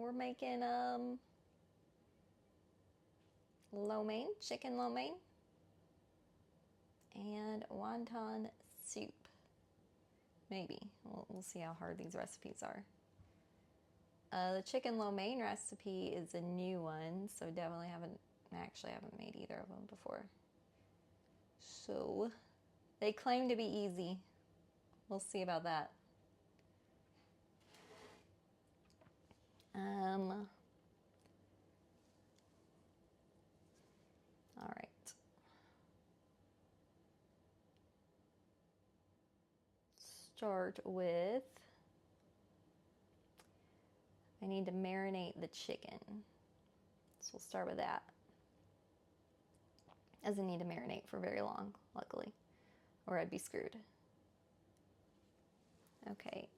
we're making lo mein, chicken lo mein, and wonton soup. Maybe. We'll see how hard these recipes are. The chicken lo mein recipe is a new one, so definitely haven't made either of them before. So they claim to be easy. We'll see about that. All right. Start with, I need to marinate the chicken. So we'll start with that. Doesn't need to marinate for very long, luckily, or I'd be screwed. Okay.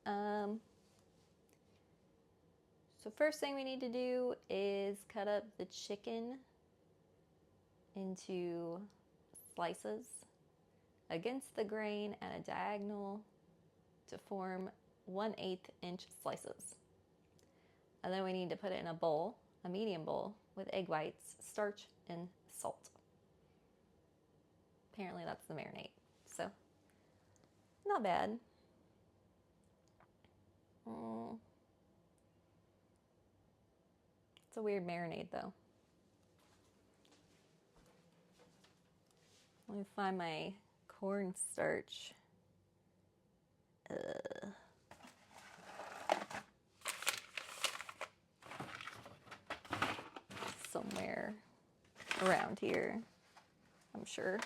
So first thing we need to do is cut up the chicken into slices against the grain at a diagonal to form 1/8 inch slices. And then we need to put it in a bowl, a medium bowl, with egg whites, starch, and salt. Apparently that's the marinade, so not bad. It's a weird marinade though. Let me find my cornstarch. Somewhere around here, I'm sure.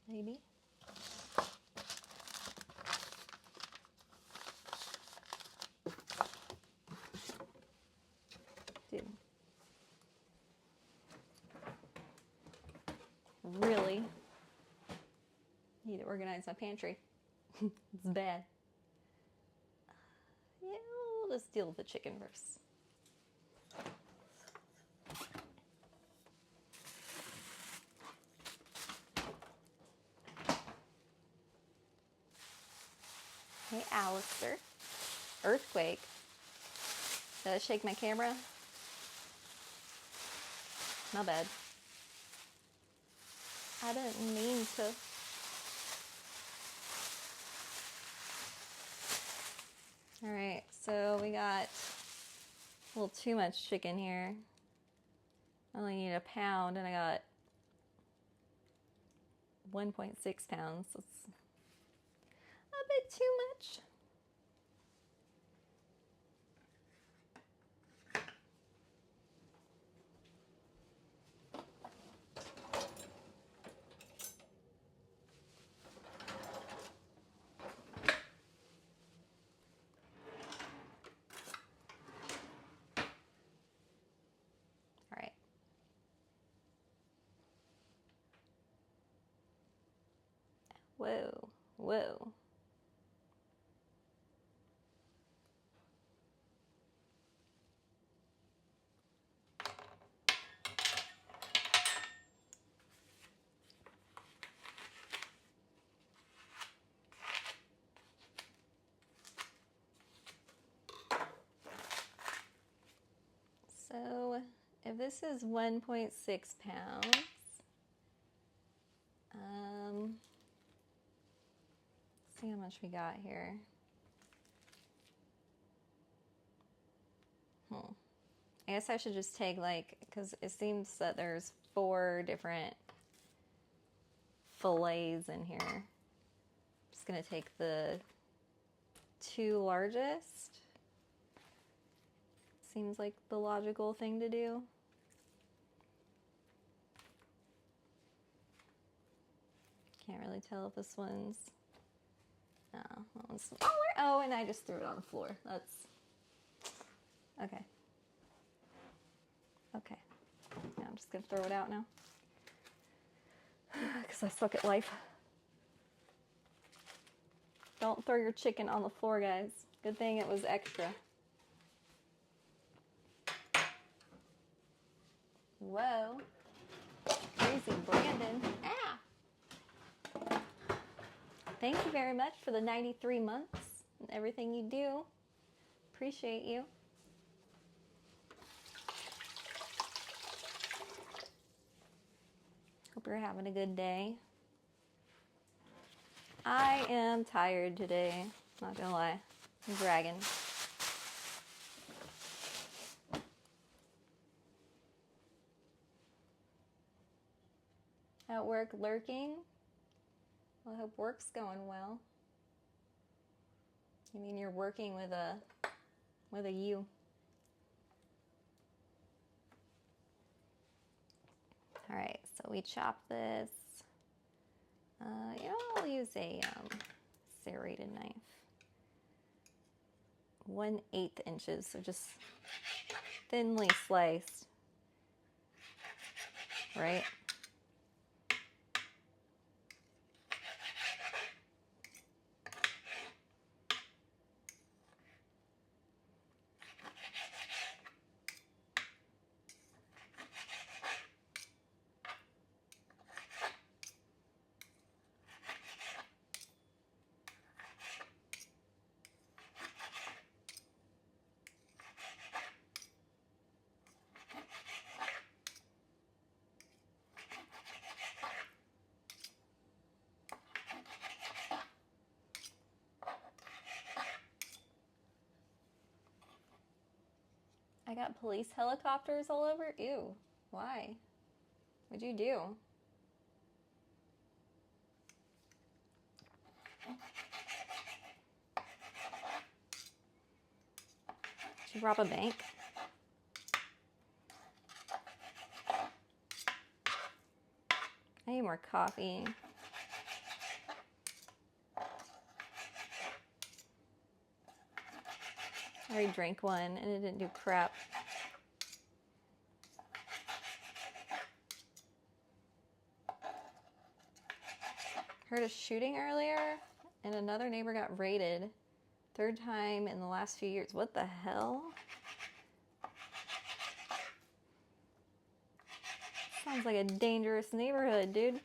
Maybe. Dude. Really need to organize my pantry. It's bad. Yeah, we'll just deal with the chicken first. Hey, Alistair. Earthquake. Did I shake my camera? Not bad. I didn't mean to. All right, so we got a little too much chicken here. I only need a pound, and I got 1.6 pounds. That's a bit too much. Whoa, whoa. So if this is 1.6 pounds, let's see how much we got here. I guess I should just take because it seems that there's 4 different fillets in here. I'm just gonna take the 2 largest. Seems like the logical thing to do. Can't really tell if this one's... No, that one's smaller. Oh, and I just threw it on the floor. That's... Okay. Okay. Yeah, I'm just gonna throw it out now. Because I suck at life. Don't throw your chicken on the floor, guys. Good thing it was extra. Whoa. Crazy Brandon. Ah! Thank you very much for the 93 months and everything you do. appreciate you. Hope you're having a good day. I am tired today, not gonna lie. I'm dragging. At work lurking? Well, I hope work's going well. You mean you're working with a U? All right, so we chop this. I'll use a serrated knife. 1/8 inches, so just thinly sliced, right? I got police helicopters all over? Ew. Why? What'd you do? Did you rob a bank? I need more coffee. I already drank one and it didn't do crap. Heard a shooting earlier and another neighbor got raided. 3rd time in the last few years. What the hell? Sounds like a dangerous neighborhood, dude.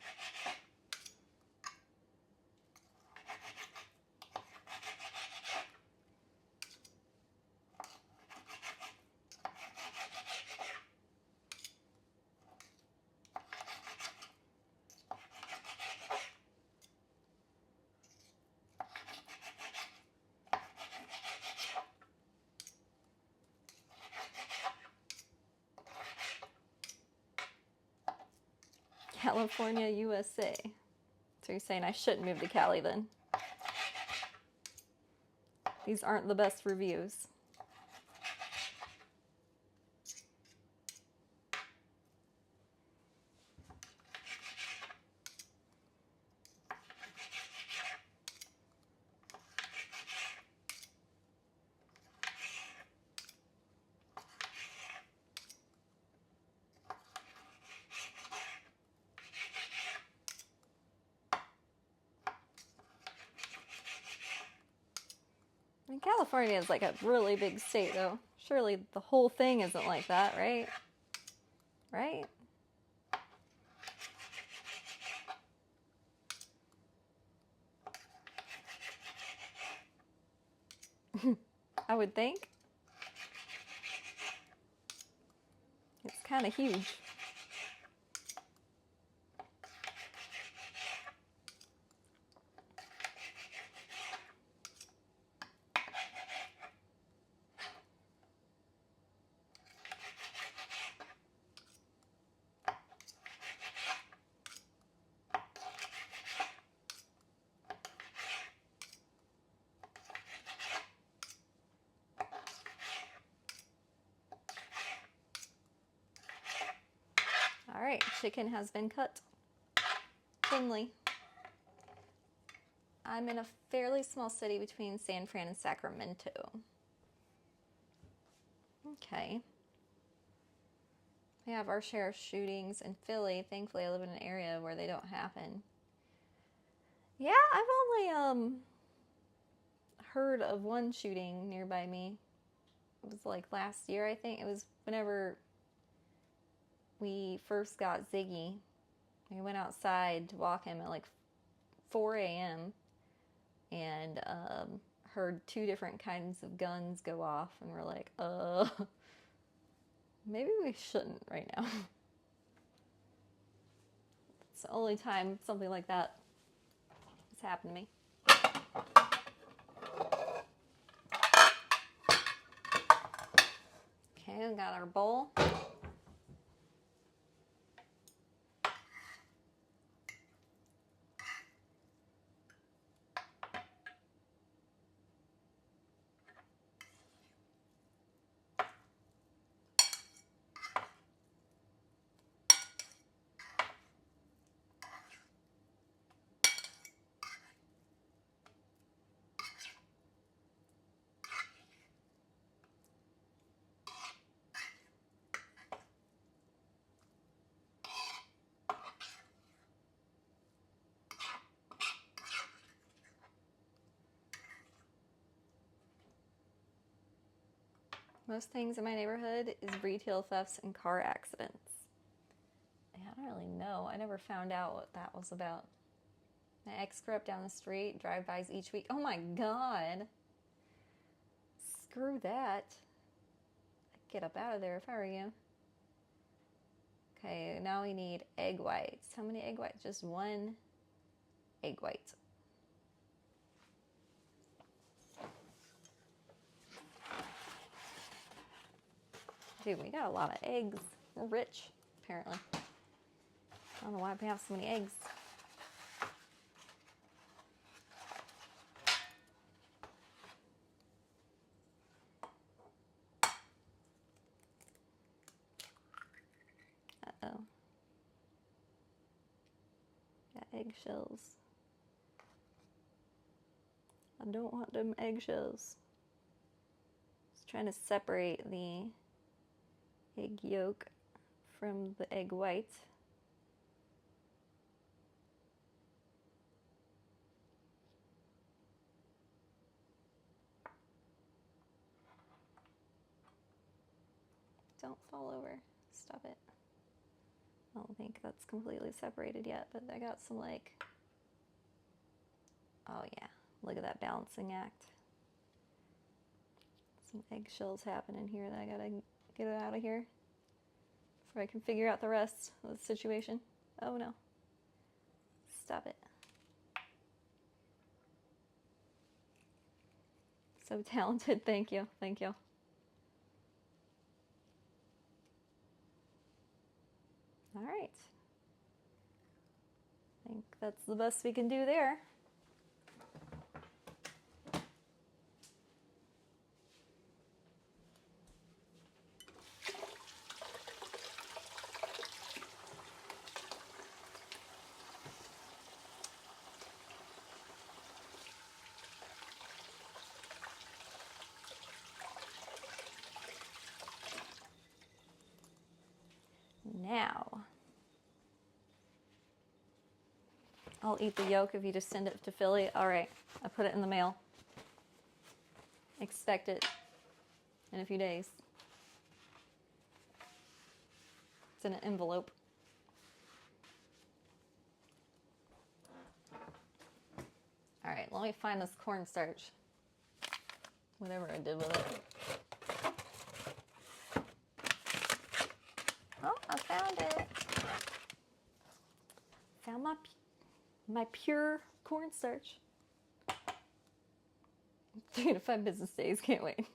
California, USA. So you're saying I shouldn't move to Cali then? These aren't the best reviews. I mean, California is like a really big state, though. Surely the whole thing isn't like that, right? Right? I would think. It's kind of huge. All right, chicken has been cut thinly. I'm in a fairly small city between San Fran and Sacramento. Okay. We have our share of shootings in Philly. Thankfully, I live in an area where they don't happen. Yeah, I've only heard of one shooting nearby me. It was like last year, I think. It was whenever we first got Ziggy. We went outside to walk him at like 4 a.m. and heard 2 different kinds of guns go off, and we're like, maybe we shouldn't right now. It's the only time something like that has happened to me. Okay, we got our bowl. Most things in my neighborhood is retail thefts and car accidents. I don't really know. I never found out what that was about. My ex grew up down the street, drive-bys each week. Oh my God. Screw that. I'd get up out of there if I were you. Okay, now we need egg whites. How many egg whites? Just 1 egg white. Dude, we got a lot of eggs. We're rich, apparently. I don't know why we have so many eggs. Uh-oh. Got eggshells. I don't want them eggshells. Just trying to separate the egg yolk from the egg white. Don't fall over. Stop it. I don't think that's completely separated yet, but I got some like, oh yeah, look at that balancing act. Some eggshells happening here that I gotta get it out of here before I can figure out the rest of the situation. Oh no. Stop it. So talented. Thank you. Thank you. All right. I think that's the best we can do there. Now, I'll eat the yolk if you just send it to Philly. All right, I put it in the mail. Expect it in a few days. It's in an envelope. All right, let me find this cornstarch. Whatever I did with it. Oh, I found it. Found my pure cornstarch. 3 to 5 business days, can't wait.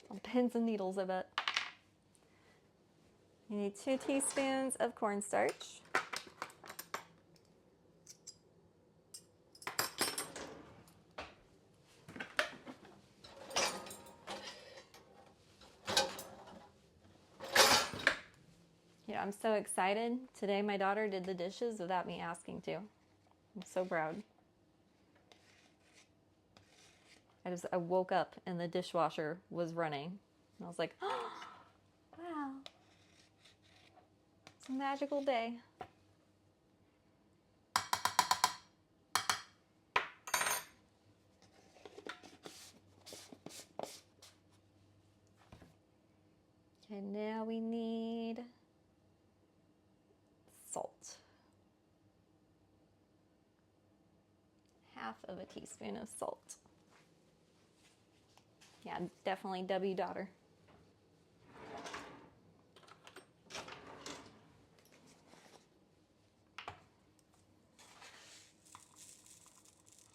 On pins and needles, I bet. You need 2 teaspoons of cornstarch. I'm so excited. Today my daughter did the dishes without me asking to. I'm so proud. I woke up and the dishwasher was running. And I was like, oh, wow. It's a magical day. Okay, now we need salt. half of a teaspoon of salt. Yeah, definitely W daughter.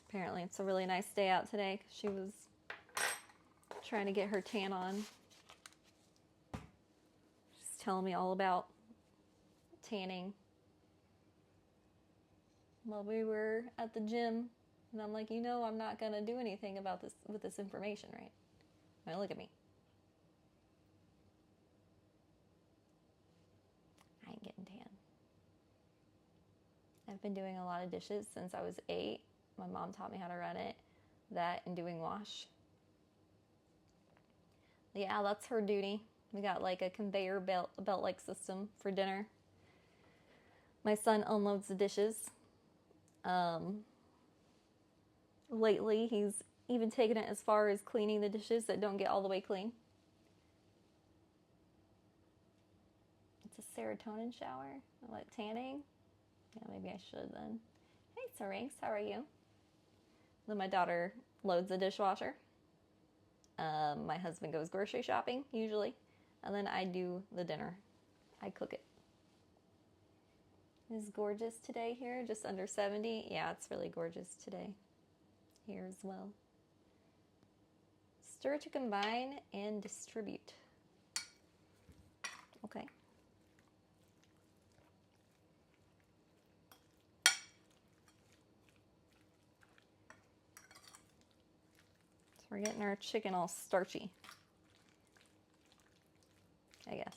Apparently it's a really nice day out today because she was trying to get her tan on. She's telling me all about tanning while we were at the gym. And I'm like, I'm not going to do anything about this with this information, right? I mean, look at me. I ain't getting tan. I've been doing a lot of dishes since I was 8. My mom taught me how to run it, that and doing wash. Yeah, that's her duty. We got like a conveyor belt-like system for dinner. My son unloads the dishes. Lately, he's even taken it as far as cleaning the dishes that don't get all the way clean. It's a serotonin shower. I like tanning. Yeah, maybe I should then. Hey, Syrinx, how are you? Then my daughter loads the dishwasher. My husband goes grocery shopping, usually. And then I do the dinner. I cook it. It's gorgeous today here, just under 70. Yeah, it's really gorgeous today here as well. Stir to combine and distribute. Okay. We're getting our chicken all starchy, I guess.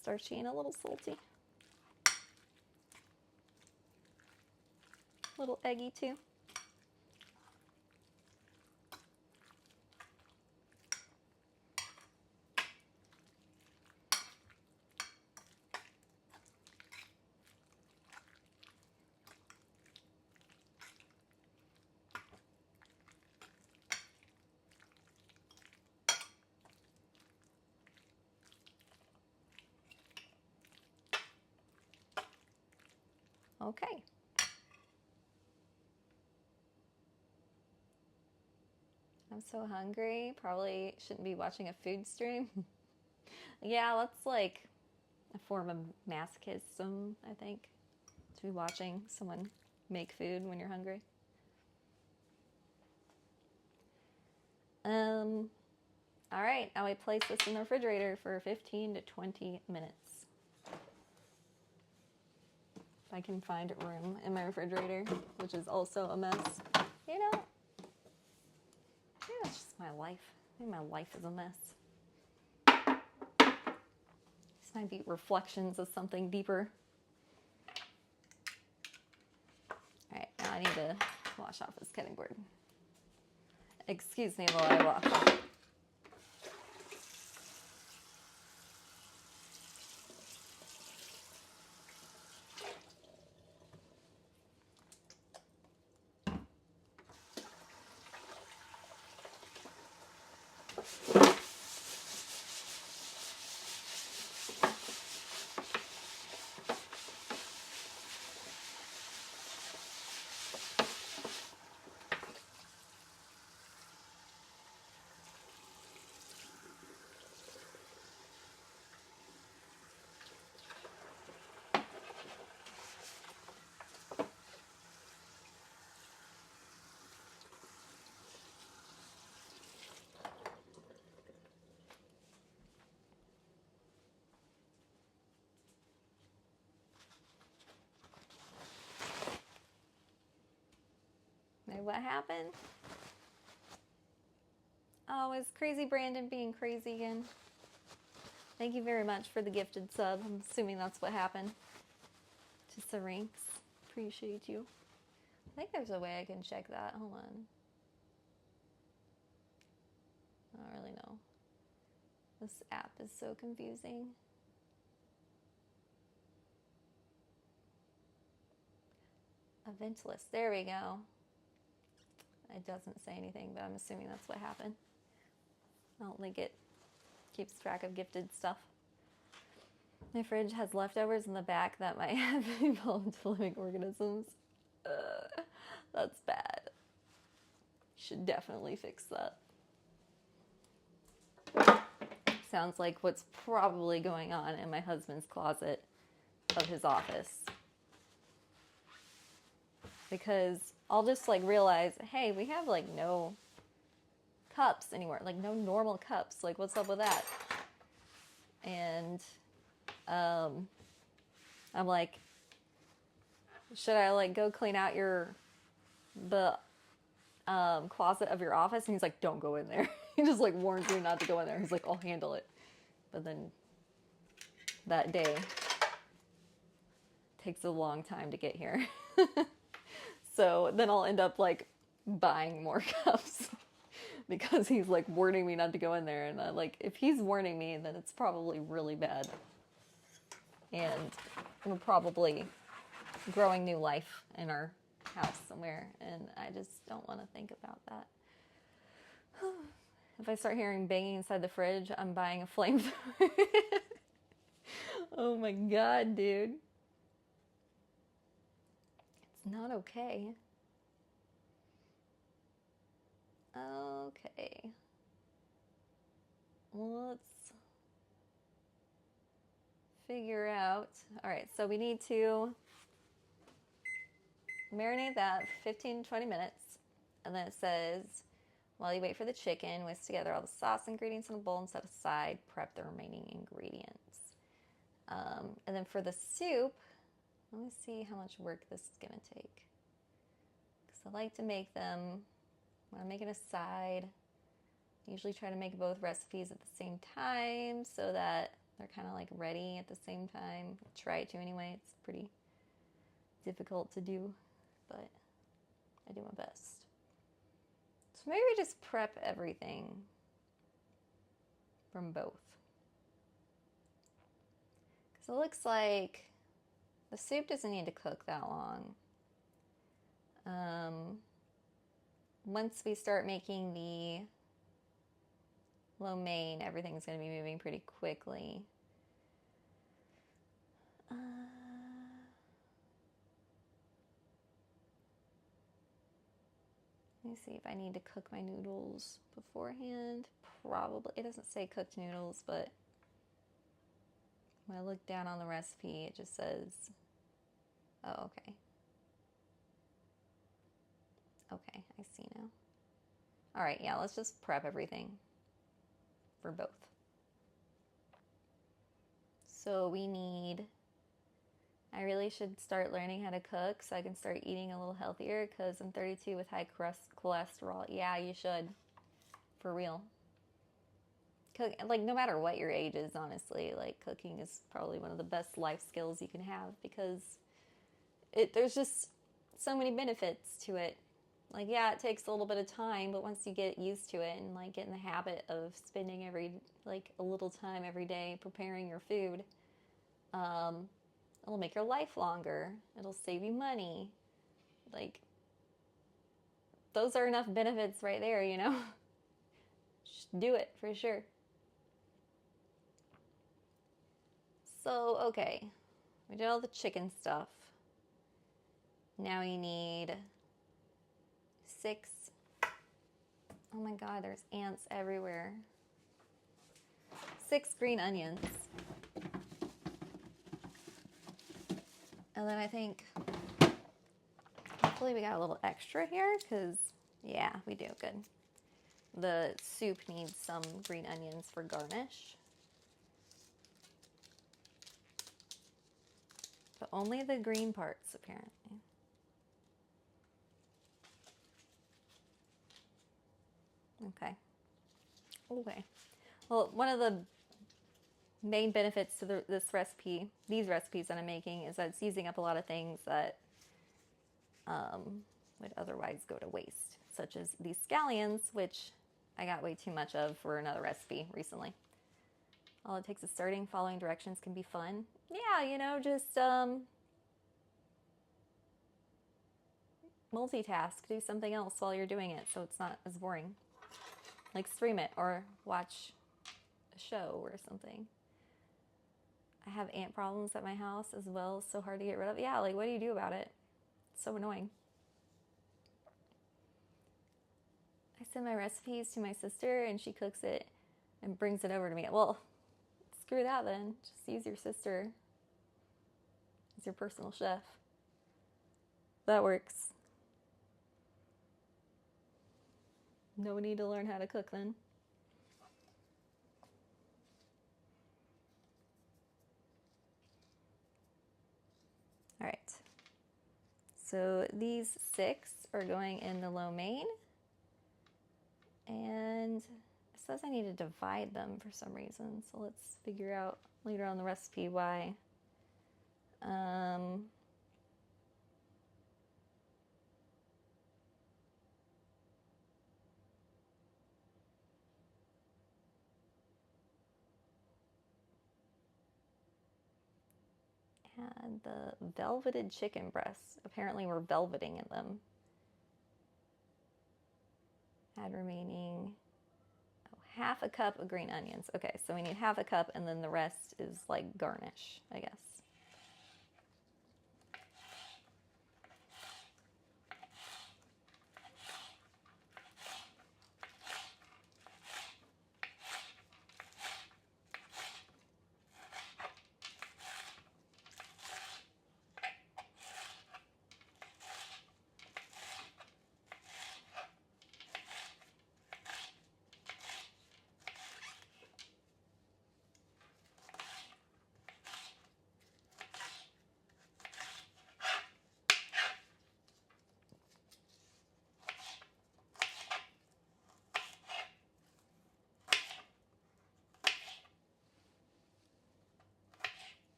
Starchy and a little salty. A little eggy too. Okay. I'm so hungry. Probably shouldn't be watching a food stream. Yeah, that's like a form of masochism, I think, to be watching someone make food when you're hungry. All right, now we place this in the refrigerator for 15 to 20 minutes. If I can find room in my refrigerator, which is also a mess. Maybe that's just my life. Maybe my life is a mess. This might be reflections of something deeper. All right, now I need to wash off this cutting board. Excuse me while I wash. What happened? Oh, is Crazy Brandon being crazy again? Thank you very much for the gifted sub. I'm assuming that's what happened to Syrinx. Appreciate you. I think there's a way I can check that. Hold on. I don't really know. This app is so confusing. Eventless. There we go. It doesn't say anything, but I'm assuming that's what happened. I don't think it keeps track of gifted stuff. My fridge has leftovers in the back that might have evolved into living organisms. That's bad. Should definitely fix that. Sounds like what's probably going on in my husband's closet of his office. Because I'll just like realize, hey, we have like no cups anymore, like no normal cups. Like, what's up with that? And I'm like, should I like go clean out the closet of your office? And he's like, don't go in there. He just like warns me not to go in there. He's like, I'll handle it. But then that day takes a long time to get here. So then I'll end up like buying more cups because he's like warning me not to go in there. And like, if he's warning me, then it's probably really bad. And we're probably growing new life in our house somewhere. And I just don't want to think about that. If I start hearing banging inside the fridge, I'm buying a flamethrower. Oh my God, dude. It's not okay. Okay. Well, let's figure out. All right, so we need to marinate that for 15 to 20 minutes. And then it says, while you wait for the chicken, whisk together all the sauce ingredients in a bowl and set aside. Prep the remaining ingredients. And then for the soup, let me see how much work this is going to take. Because I like to make them, when I'm making a side, I usually try to make both recipes at the same time so that they're kind of like ready at the same time. I try to anyway. It's pretty difficult to do, but I do my best. So maybe just prep everything from both. Because it looks like the soup doesn't need to cook that long. Once we start making the lo mein, everything's going to be moving pretty quickly. Let me see if I need to cook my noodles beforehand. Probably. It doesn't say cooked noodles, but when I look down on the recipe, it just says, oh, okay. Okay, I see now. All right, yeah, let's just prep everything for both. So we need, I really should start learning how to cook so I can start eating a little healthier because I'm 32 with high cholesterol. Yeah, you should. For real. Like, no matter what your age is, honestly, like, cooking is probably one of the best life skills you can have because there's just so many benefits to it. Like, yeah, it takes a little bit of time, but once you get used to it and, like, get in the habit of spending a little time every day preparing your food, it'll make your life longer. It'll save you money. Like, those are enough benefits right there, you know? Just do it, for sure. So, okay. We did all the chicken stuff. Now you need 6. Oh my God, there's ants everywhere. 6 green onions. And then I think, hopefully we got a little extra here, because, yeah, we do, good. The soup needs some green onions for garnish. But only the green parts, apparently. Okay. Okay. Well, one of the main benefits to these recipes that I'm making, is that it's using up a lot of things that would otherwise go to waste, such as these scallions, which I got way too much of for another recipe recently. All it takes is starting, following directions can be fun. Yeah, you know, just multitask, do something else while you're doing it so it's not as boring. Like stream it or watch a show or something. I have ant problems at my house as well. It's so hard to get rid of. Yeah, like what do you do about it? It's so annoying. send my recipes to my sister and she cooks it and brings it over to me. Well, screw that then. Just use your sister as your personal chef. That works. No need to learn how to cook then. All right. So these 6 are going in the lo mein. And it says I need to divide them for some reason. So let's figure out later on the recipe why. And the velveted chicken breasts. Apparently we're velveting in them. Add remaining half a cup of green onions. Okay, so we need half a cup and then the rest is like garnish, I guess.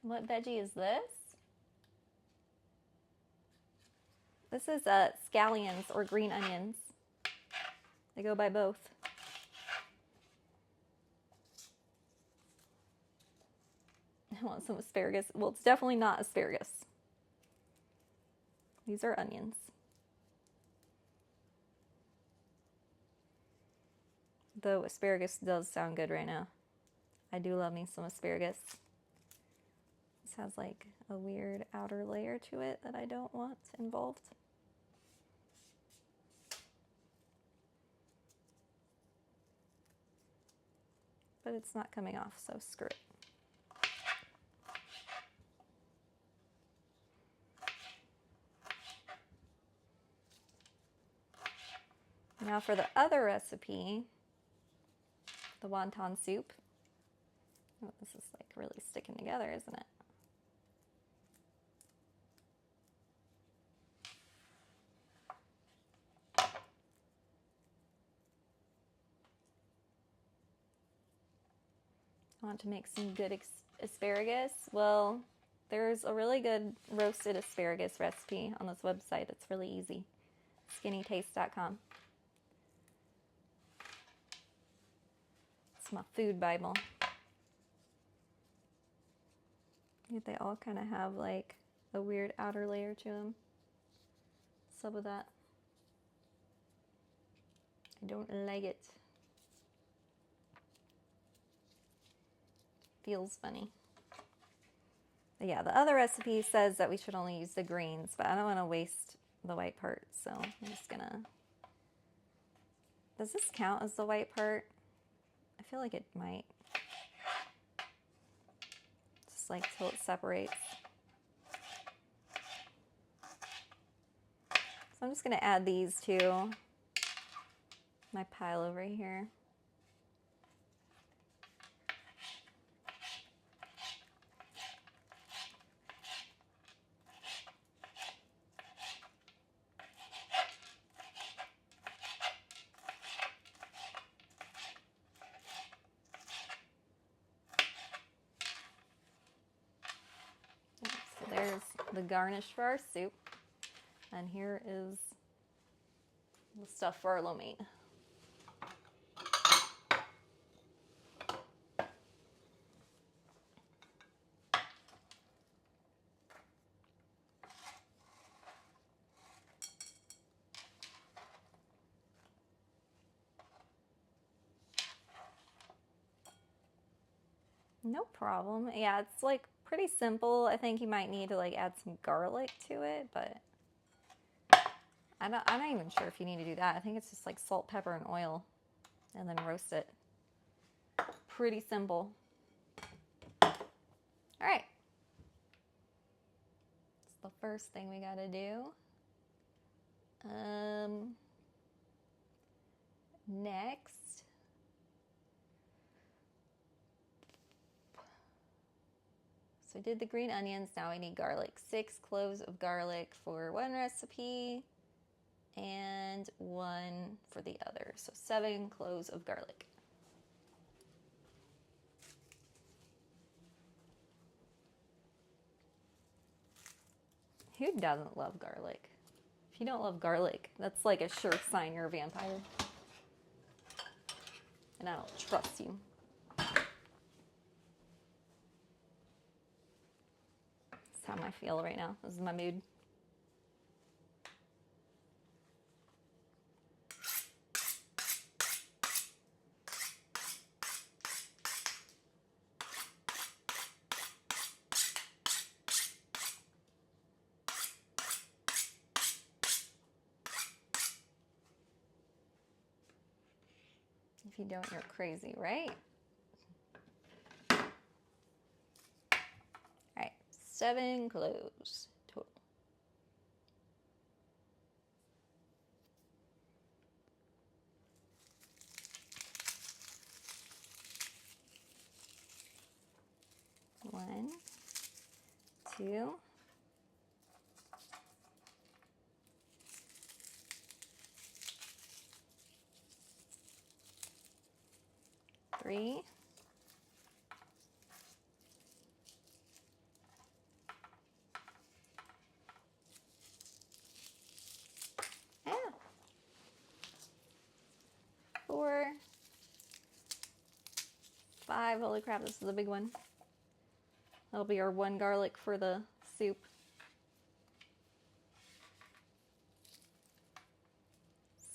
What veggie is this? This is scallions or green onions. They go by both. I want some asparagus. Well, it's definitely not asparagus. These are onions. Though asparagus does sound good right now. I do love me some asparagus. This has like a weird outer layer to it that I don't want involved. But it's not coming off, so screw it. Now for the other recipe, the wonton soup. Oh, this is like really sticking together, isn't it? I want to make some good asparagus. Well, there's a really good roasted asparagus recipe on this website. It's really easy. skinnytaste.com. It's my food Bible. Yet they all kind of have like a weird outer layer to them. What's up with that? I don't like it. Feels funny. But yeah, the other recipe says that we should only use the greens, but I don't want to waste the white part, so I'm just gonna... Does this count as the white part? I feel like it might. Just like till it separates. So I'm just gonna add these to my pile over here. There's the garnish for our soup. And here is the stuff for our lo mein. No problem. Yeah, it's like pretty simple. I think you might need to like add some garlic to it, but I'm not even sure if you need to do that. I think it's just like salt, pepper, and oil, and then roast it. Pretty simple. All right. It's the first thing we gotta do. Next, so I did the green onions. Now we need garlic. 6 cloves of garlic for one recipe and 1 for the other. So 7 cloves of garlic. Who doesn't love garlic? If you don't love garlic, that's like a sure sign you're a vampire. And I don't trust you. That's how I feel right now. This is my mood. If you don't, you're crazy, right? All right, 7 cloves total. One, 2, 3, 4, 5. Holy crap, this is a big one. That'll be our 1 garlic for the soup.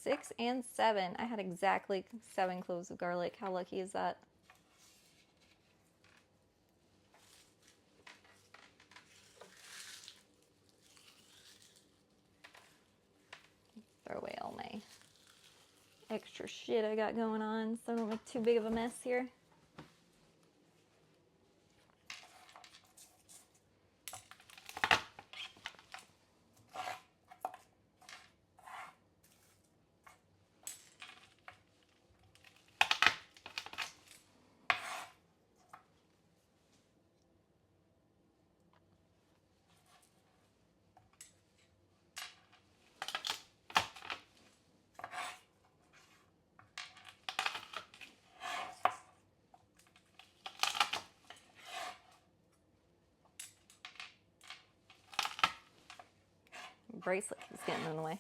6 and 7. I had exactly 7 cloves of garlic. How lucky is that? Throw away all my extra shit I got going on so I don't make too big of a mess here. Bracelet keeps getting in the way.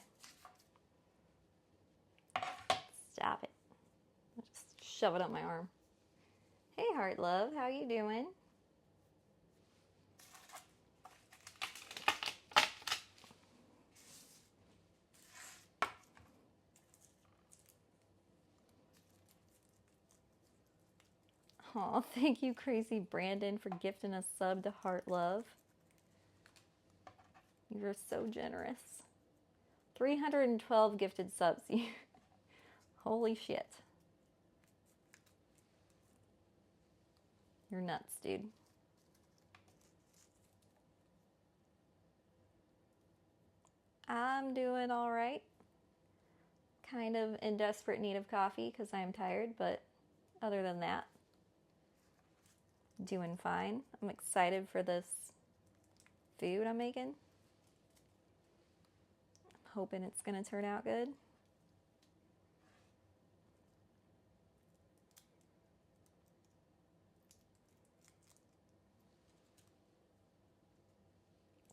Stop it. I'll just shove it up my arm. Hey, Heart Love, how you doing? Oh, thank you, Crazy Brandon, for gifting a sub to Heart Love. You're so generous. 312 gifted subs. Holy shit. You're nuts, dude. I'm doing all right. Kind of in desperate need of coffee because I'm tired, but other than that, doing fine. I'm excited for this food I'm making. I'm hoping it's going to turn out good.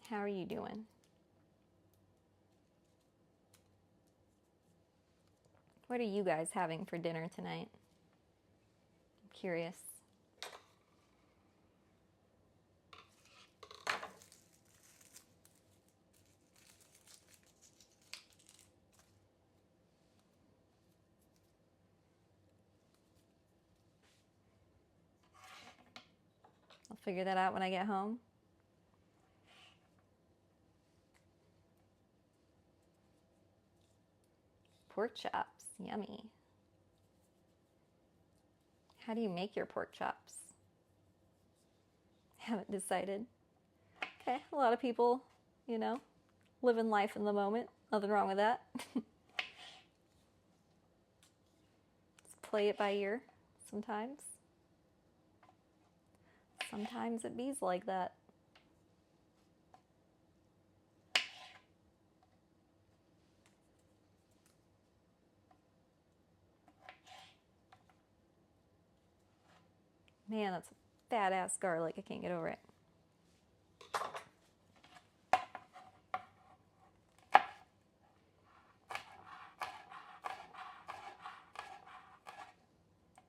How are you doing? What are you guys having for dinner tonight? I'm curious. I'll figure that out when I get home. pork chops. Yummy. How do you make your pork chops? Haven't decided. Okay, a lot of people, you know, living life in the moment. Nothing wrong with that. Let's play it by ear sometimes. Sometimes it bees like that. Man, that's a fat ass garlic. I can't get over it.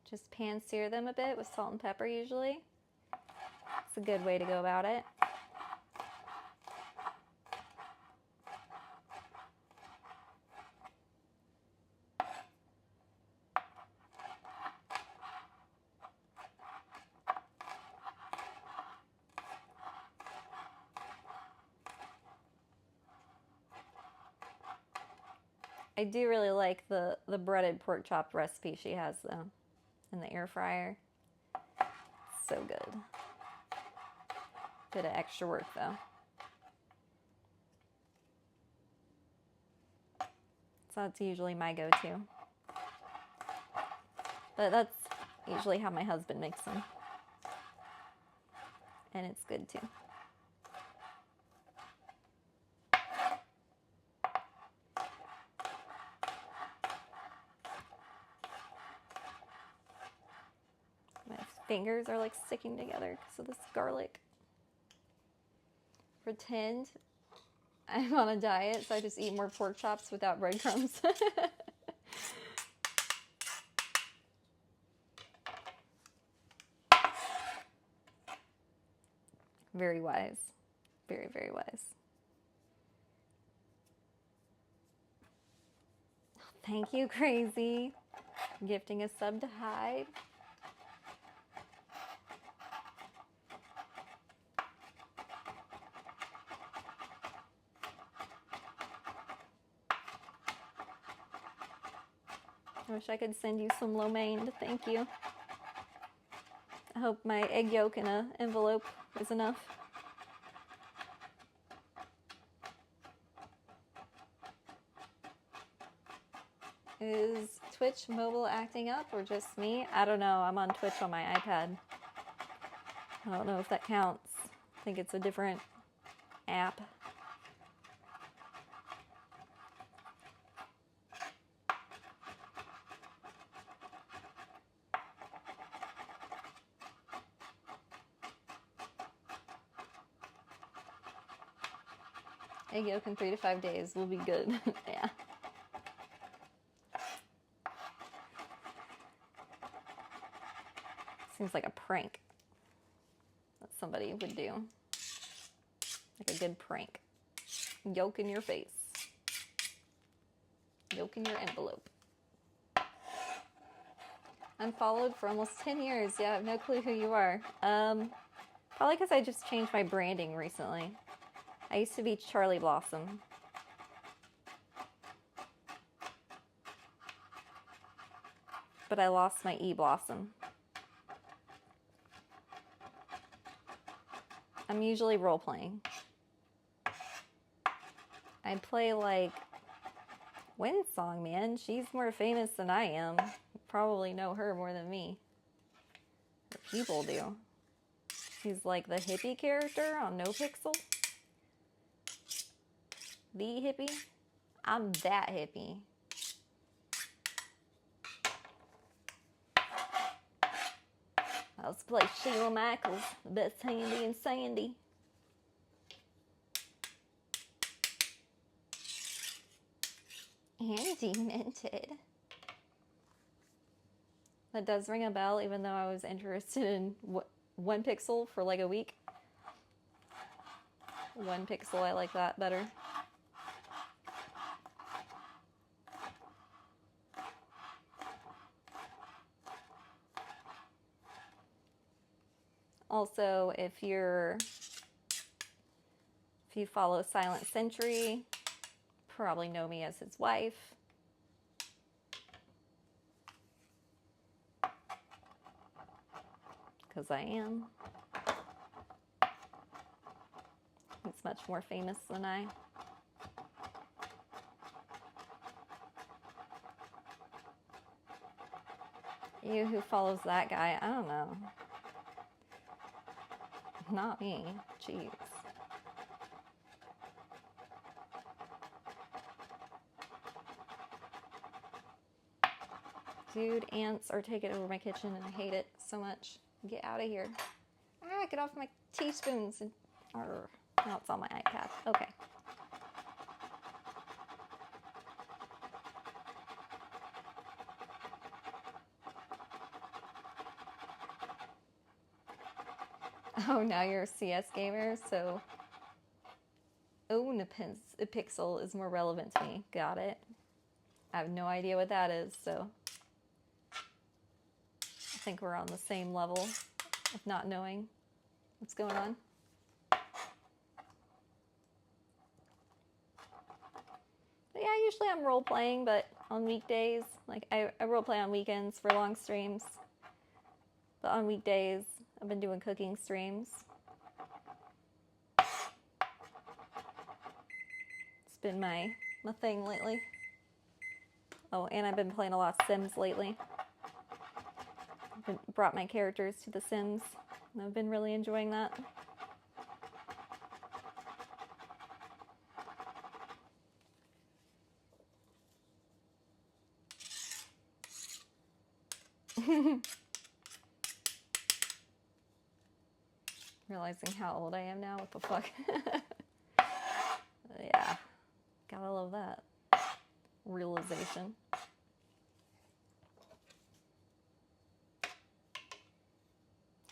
Just pan sear them a bit with salt and pepper usually. It's a good way to go about it. I do really like the breaded pork chop recipe she has though, in the air fryer. So good. Bit of extra work though. So that's usually my go-to. But that's usually how my husband makes them. And it's good too. My fingers are like sticking together because of this garlic. Pretend I'm on a diet, so I just eat more pork chops without breadcrumbs. Very wise. Very, very wise. Thank you, Crazy. Gifting a sub to Hyde. I wish I could send you some lo mein. Thank you. I hope my egg yolk in an envelope is enough. Is Twitch mobile acting up or just me? I don't know. I'm on Twitch on my iPad. I don't know if that counts. I think it's a different app. Egg yolk in 3 to 5 days will be good. Yeah. Seems like a prank that somebody would do. Like a good prank. Yolk in your face. Yolk in your envelope. Unfollowed for almost 10 years. Yeah, I have no clue who you are. Probably because I just changed my branding recently. I used to be Charli Blossom. But I lost my E Blossom. I'm usually role-playing. I play like Wonton, man. She's more famous than I am. You probably know her more than me. Or people do. She's like the hippie character on NoPixel. The hippie? I'm that hippie. Let's play Sheila Michaels, the best handy and sandy. Handy minted. That does ring a bell, even though I was interested in OnePixel for like a week. OnePixel, I like that better. Also, if you follow Silent Sentry, probably know me as his wife. because I am. He's much more famous than I. You who follows that guy, I don't know. Not me. Jeez. Dude, ants are taking over my kitchen and I hate it so much. Get out of here. Ah, get off my teaspoons. And, now it's on my iPad. Okay. Oh, now you're a CS gamer, so NoPixel is more relevant to me. Got it. I have no idea what that is, so I think we're on the same level of not knowing what's going on. But yeah, usually I'm role playing, but on weekdays, like I role play on weekends for long streams. But on weekdays, I've been doing cooking streams. It's been my thing lately. Oh, and I've been playing a lot of Sims lately. I've brought my characters to The Sims, and I've been really enjoying that. Realizing how old I am now, what the fuck? Yeah, gotta love that realization.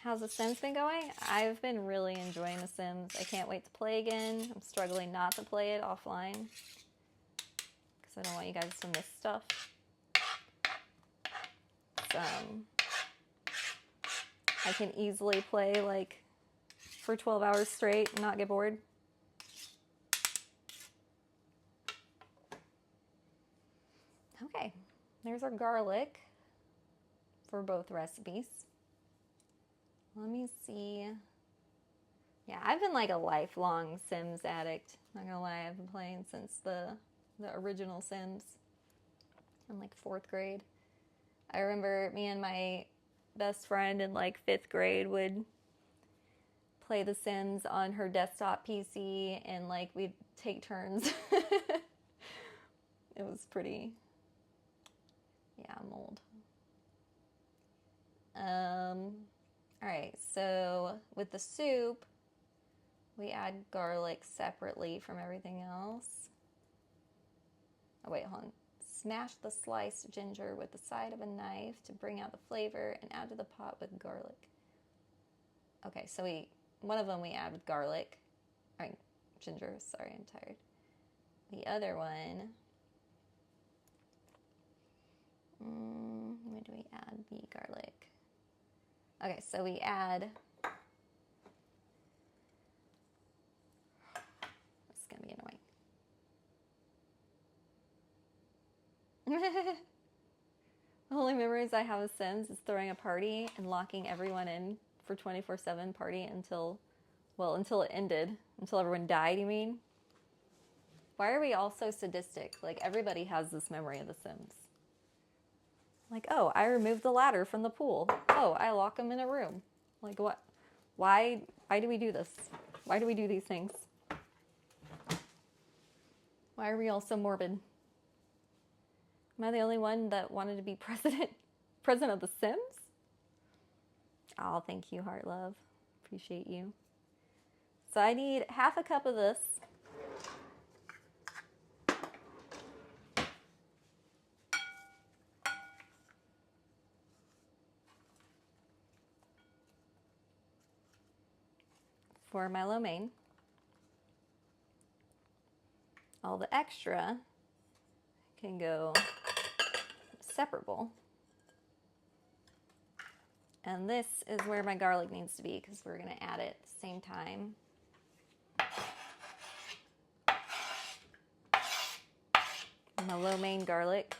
How's The Sims been going? I've been really enjoying The Sims. I can't wait to play again. I'm struggling not to play it offline because I don't want you guys to miss stuff. I can easily play like for 12 hours straight and not get bored. Okay, there's our garlic for both recipes. Let me see. Yeah, I've been like a lifelong Sims addict. Not gonna lie, I've been playing since the original Sims in like 4th grade. I remember me and my best friend in like 5th grade would play The Sims on her desktop PC and like we'd take turns. It was pretty, yeah, I'm old. All right, so with the soup, we add garlic separately from everything else. Oh wait, hold on. Smash the sliced ginger with the side of a knife to bring out the flavor and add to the pot with garlic. Okay, so one of them we add with garlic. I mean, ginger, sorry, I'm tired. The other one, where do we add the garlic? Okay, so we add, it's gonna be annoying. The only memories I have of Sims is throwing a party and locking everyone in for 24/7 party until it ended. Until everyone died, you mean? Why are we all so sadistic? Like, everybody has this memory of The Sims. Like, oh, I removed the ladder from the pool. Oh, I lock them in a room. Like, what? Why do we do this? Why do we do these things? Why are we all so morbid? Am I the only one that wanted to be president of The Sims? Oh, thank you, Heart Love. Appreciate you. So I need half a cup of this. For my lo mein. All the extra can go separate bowl. And this is where my garlic needs to be because we're going to add it at the same time. My lo mein garlic.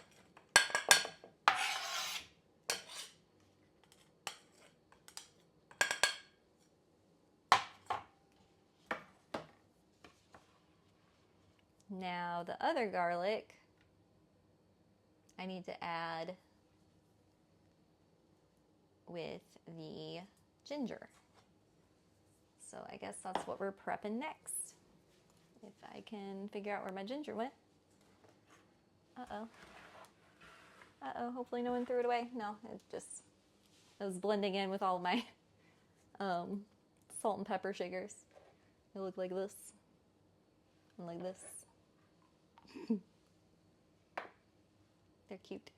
Now the other garlic, I need to add with the ginger. So I guess that's what we're prepping next. If I can figure out where my ginger went. Uh-oh. Uh-oh, hopefully no one threw it away. No, it was blending in with all of my salt and pepper shakers. They look like this. And like this. They're cute.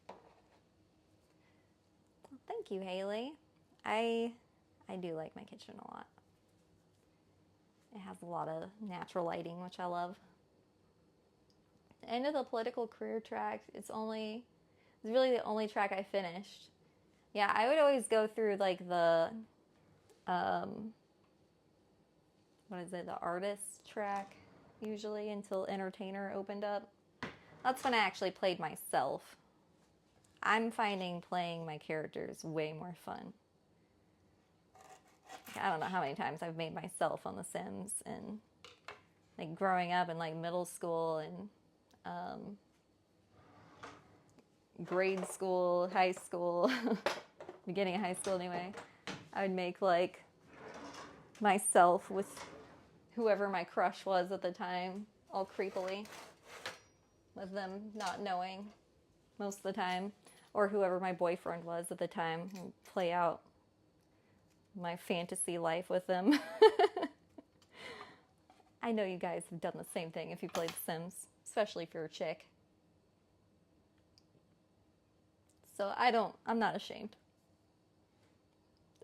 Well, thank you, Haley. I do like my kitchen a lot. It has a lot of natural lighting, which I love. The end of the political career track, it's really the only track I finished. Yeah, I would always go through like the, what is it, the artist track, usually, until Entertainer opened up. That's when I actually played myself. I'm finding playing my characters way more fun. I don't know how many times I've made myself on The Sims, and like growing up in like middle school and grade school, high school, beginning of high school anyway, I would make like myself with whoever my crush was at the time, all creepily, with them not knowing most of the time, or whoever my boyfriend was at the time, and play out my fantasy life with them. I know you guys have done the same thing if you played The Sims, especially if you're a chick. So I'm not ashamed.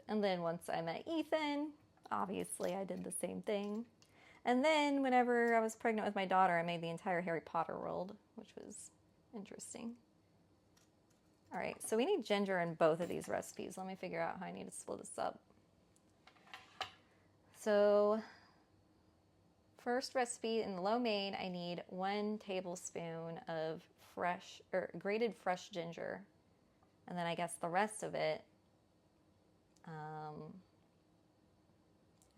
And then once I met Ethan, obviously I did the same thing. And then whenever I was pregnant with my daughter, I made the entire Harry Potter world, which was interesting. All right, so we need ginger in both of these recipes. Let me figure out how I need to split this up. So first recipe in the lo mein, I need 1 tablespoon of grated fresh ginger. And then I guess the rest of it, I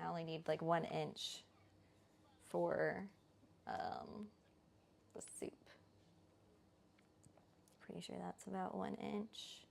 only need like 1 inch for the soup. Pretty sure that's about 1 inch.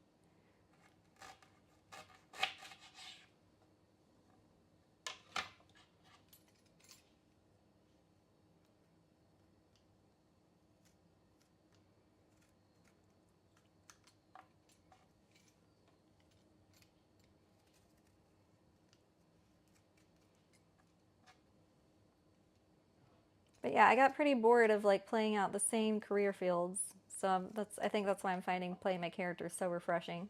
But yeah, I got pretty bored of like playing out the same career fields. So I think that's why I'm finding playing my characters so refreshing.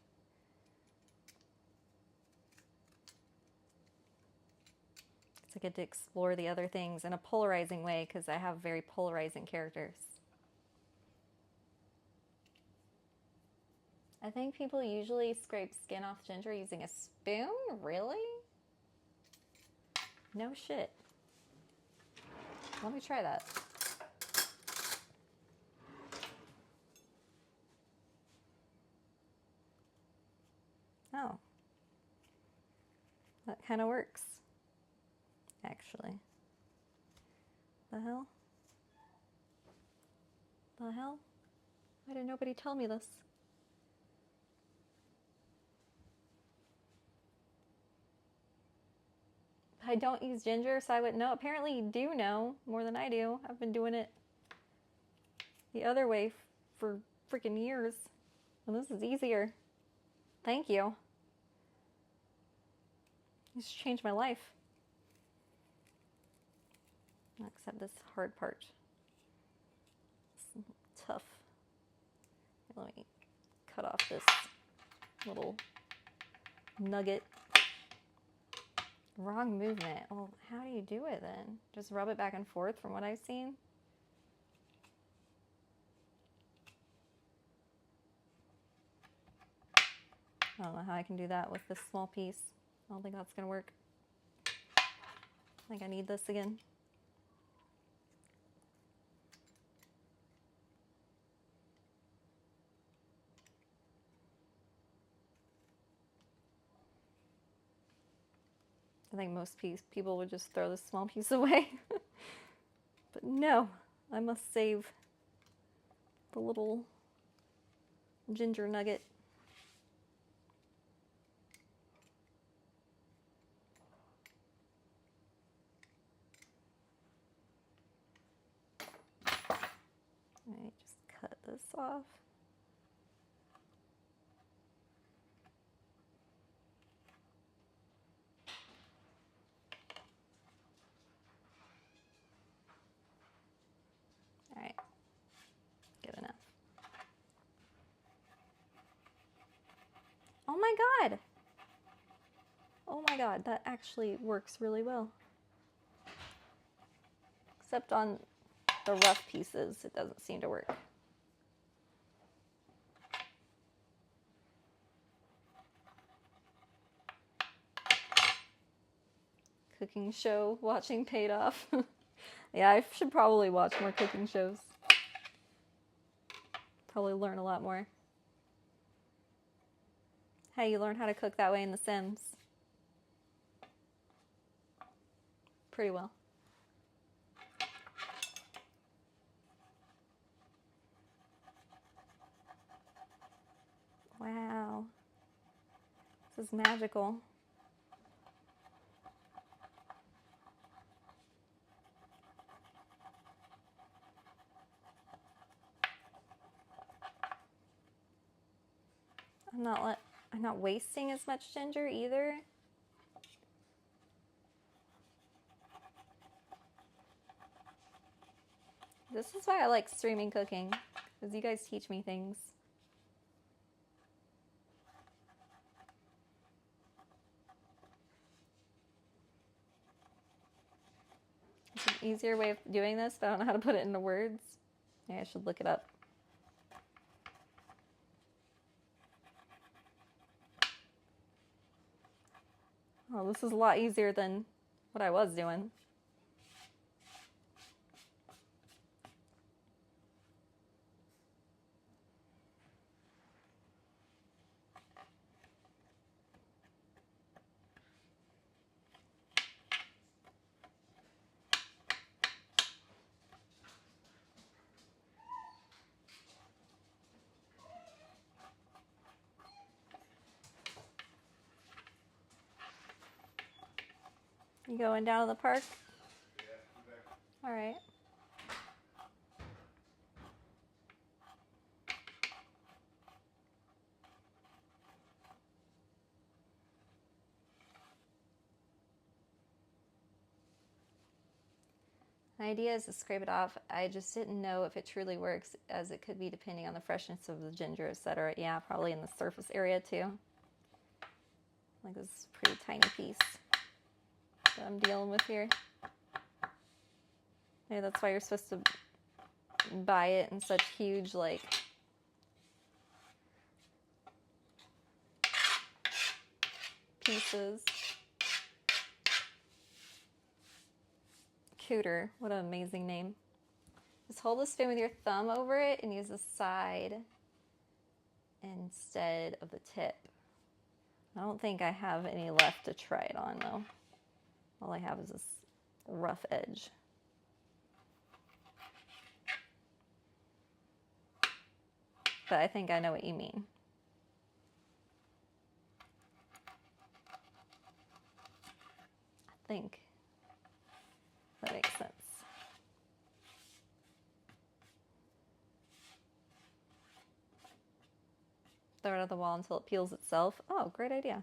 I get to explore the other things in a polarizing way because I have very polarizing characters. I think people usually scrape skin off ginger using a spoon? Really? No shit. Let me try that. Oh. That kind of works. Actually. The hell? The hell? Why did nobody tell me this? I don't use ginger, so I wouldn't know. Apparently you do know more than I do. I've been doing it the other way for freaking years. And this is easier. Thank you. You just changed my life. Except this hard part. It's tough. Let me cut off this little nugget. Wrong movement. Well, how do you do it then? Just rub it back and forth from what I've seen? I don't know how I can do that with this small piece. I don't think that's going to work. I think I need this again. I think most people would just throw this small piece away. But no, I must save the little ginger nugget. Alright, just cut this off. Alright, good enough. Oh my god! Oh my god, that actually works really well. Except on the rough pieces, it doesn't seem to work. Cooking show watching paid off. Yeah, I should probably watch more cooking shows. Probably learn a lot more. Hey, you learned how to cook that way in The Sims. Pretty well. Wow. This is magical. I'm not wasting as much ginger either. This is why I like streaming cooking, because you guys teach me things. It's an easier way of doing this, but I don't know how to put it into words. Maybe I should look it up. Oh, this is a lot easier than what I was doing. You going down to the park? Yeah. All right. My idea is to scrape it off. I just didn't know if it truly works, as it could be depending on the freshness of the ginger, etc. Yeah, probably in the surface area too. Like this is a pretty tiny piece that I'm dealing with here. Maybe that's why you're supposed to buy it in such huge, like, pieces. Cooter, what an amazing name. Just hold the spoon with your thumb over it and use the side instead of the tip. I don't think I have any left to try it on though. All I have is this rough edge. But I think I know what you mean. I think that makes sense. Throw it at the wall until it peels itself. Oh, great idea.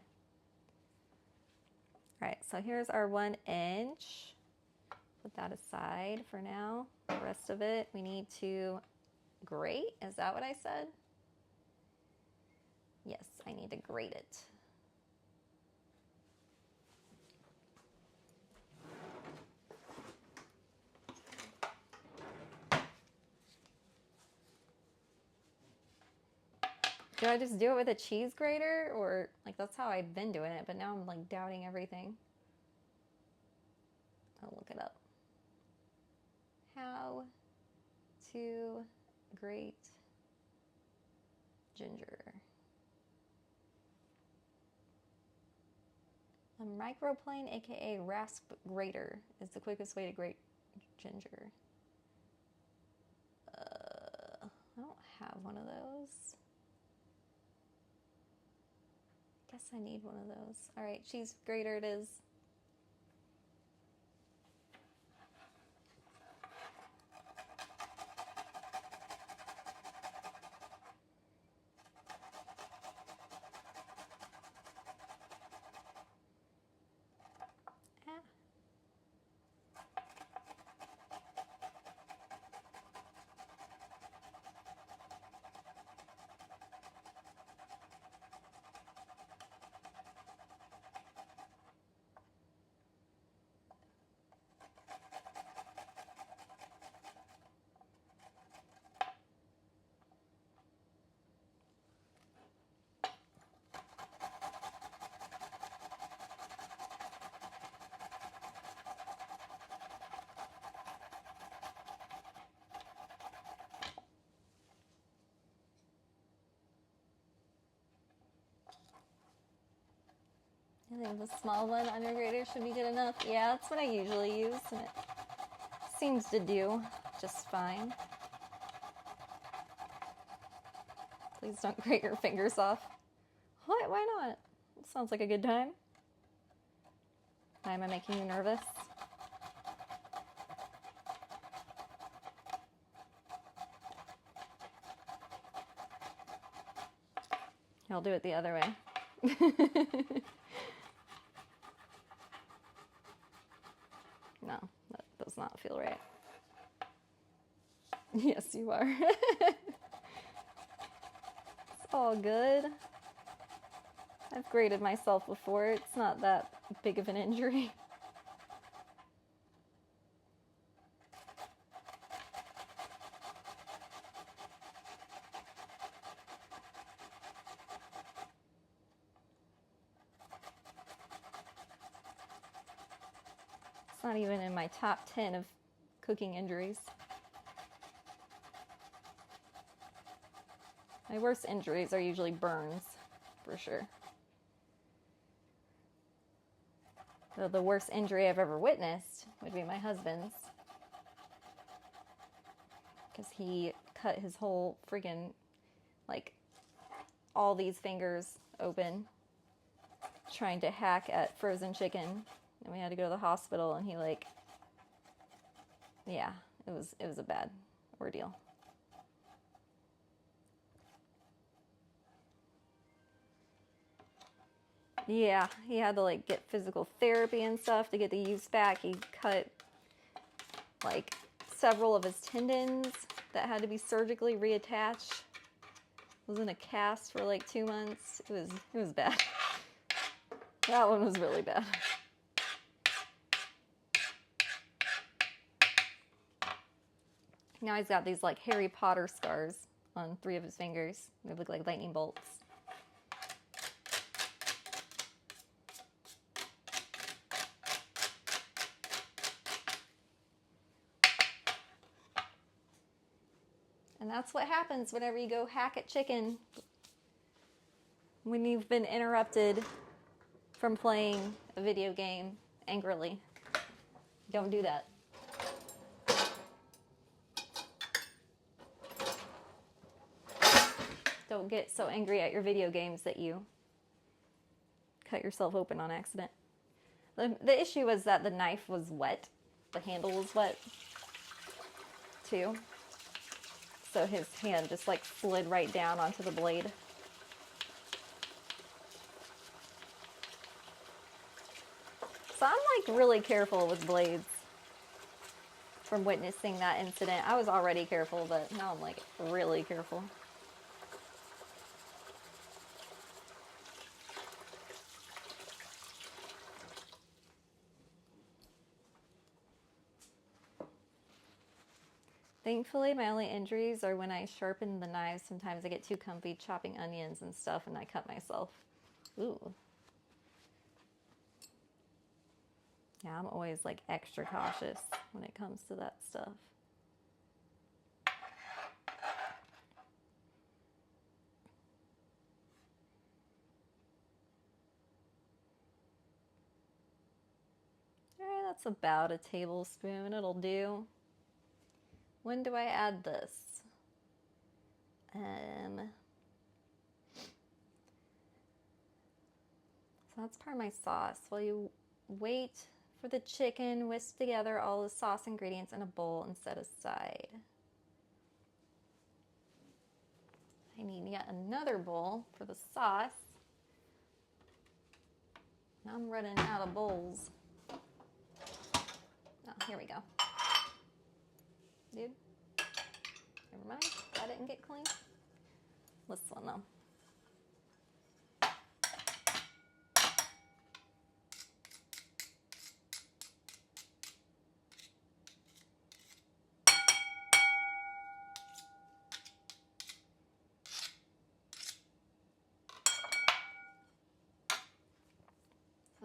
All right, so here's our 1 inch. Put that aside for now. The rest of it we need to grate. Is that what I said? Yes, I need to grate it. Do I just do it with a cheese grater, or like that's how I've been doing it, but now I'm like doubting everything. I'll look it up. How to grate ginger. A microplane, aka rasp grater, is the quickest way to grate ginger. I don't have one of those. Guess I need one of those. All right, cheese grater it is. I think the small one on your grater should be good enough. Yeah, that's what I usually use, and it seems to do just fine. Please don't grate your fingers off. What? Why not? It sounds like a good time. Why am I making you nervous? I'll do it the other way. No, that does not feel right. Yes, you are. It's all good. I've grated myself before. It's not that big of an injury. It's not even in my top 10 of cooking injuries. My worst injuries are usually burns, for sure. Though the worst injury I've ever witnessed would be my husband's. Because he cut his whole friggin', like, all these fingers open trying to hack at frozen chicken. And we had to go to the hospital, and he, like, yeah, it was a bad ordeal. Yeah, he had to, like, get physical therapy and stuff to get the use back. He cut, like, several of his tendons that had to be surgically reattached. Was in a cast for, like, 2 months. It was bad. That one was really bad. Now he's got these, like, Harry Potter scars on 3 of his fingers. They look like lightning bolts. And that's what happens whenever you go hack at chicken. When you've been interrupted from playing a video game angrily. Don't do that. Don't get so angry at your video games that you cut yourself open on accident. The issue was that the knife was wet. The handle was wet, too. So his hand just, like, slid right down onto the blade. So I'm, like, really careful with blades from witnessing that incident. I was already careful, but now I'm, like, really careful. Thankfully, my only injuries are when I sharpen the knives. Sometimes I get too comfy chopping onions and stuff and I cut myself. Ooh. Yeah, I'm always, like, extra cautious when it comes to that stuff. All right, that's about a tablespoon. It'll do. When do I add this? So that's part of my sauce. While you wait for the chicken, whisk together all the sauce ingredients in a bowl and set aside. I need yet another bowl for the sauce. Now I'm running out of bowls. Oh, here we go. Dude, never mind. That didn't get clean. This one though.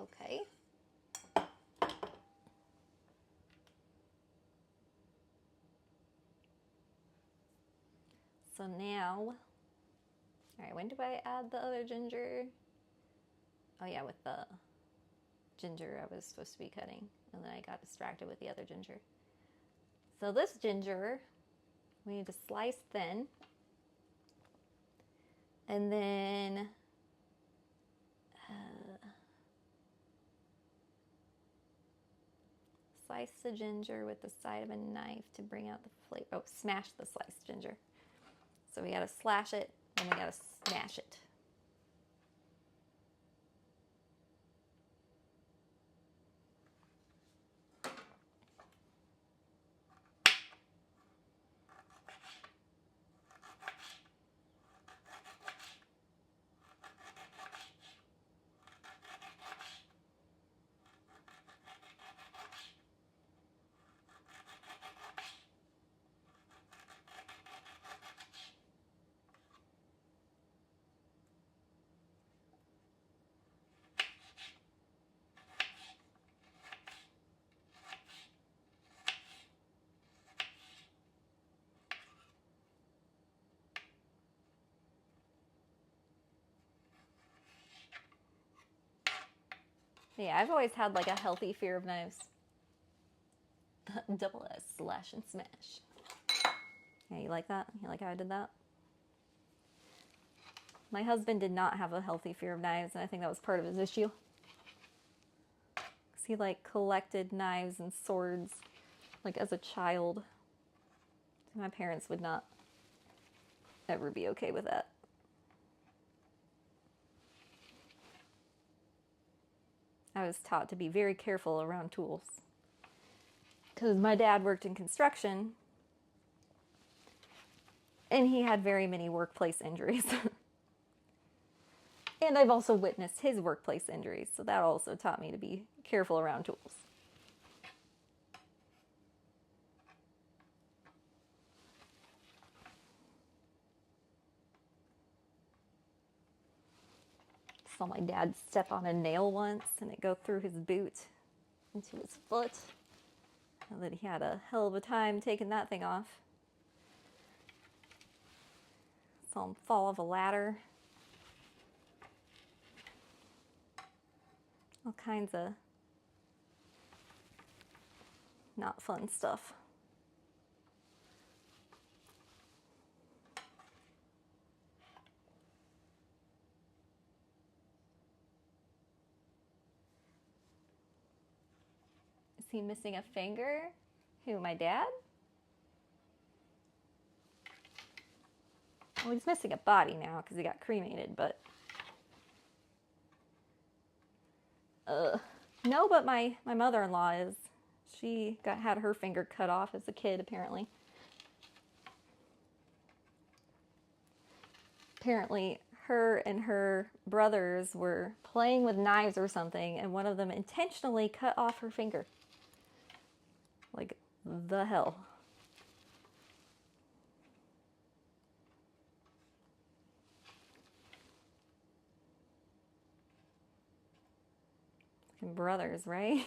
Okay. So now, all right, when do I add the other ginger? Oh yeah, with the ginger I was supposed to be cutting, and then I got distracted with the other ginger. So this ginger, we need to slice thin, and then slice the ginger with the side of a knife to bring out the flavor. Oh, smash the sliced ginger. So we gotta slash it, and we gotta smash it. Yeah, I've always had like a healthy fear of knives. Double S, slash and smash. Yeah, you like that? You like how I did that? My husband did not have a healthy fear of knives, and I think that was part of his issue. Because he like collected knives and swords like as a child. My parents would not ever be okay with that. I was taught to be very careful around tools. Because my dad worked in construction, and he had very many workplace injuries. And I've also witnessed his workplace injuries, so that also taught me to be careful around tools. Saw my dad step on a nail once and it go through his boot into his foot. And then he had a hell of a time taking that thing off. Saw him fall off a ladder. All kinds of not fun stuff. Is he missing a finger? Who, my dad? Well, he's missing a body now because he got cremated, but... No, but my mother-in-law is. She had her finger cut off as a kid, apparently. Apparently, her and her brothers were playing with knives or something, and one of them intentionally cut off her finger. Like, the hell. Fucking brothers, right?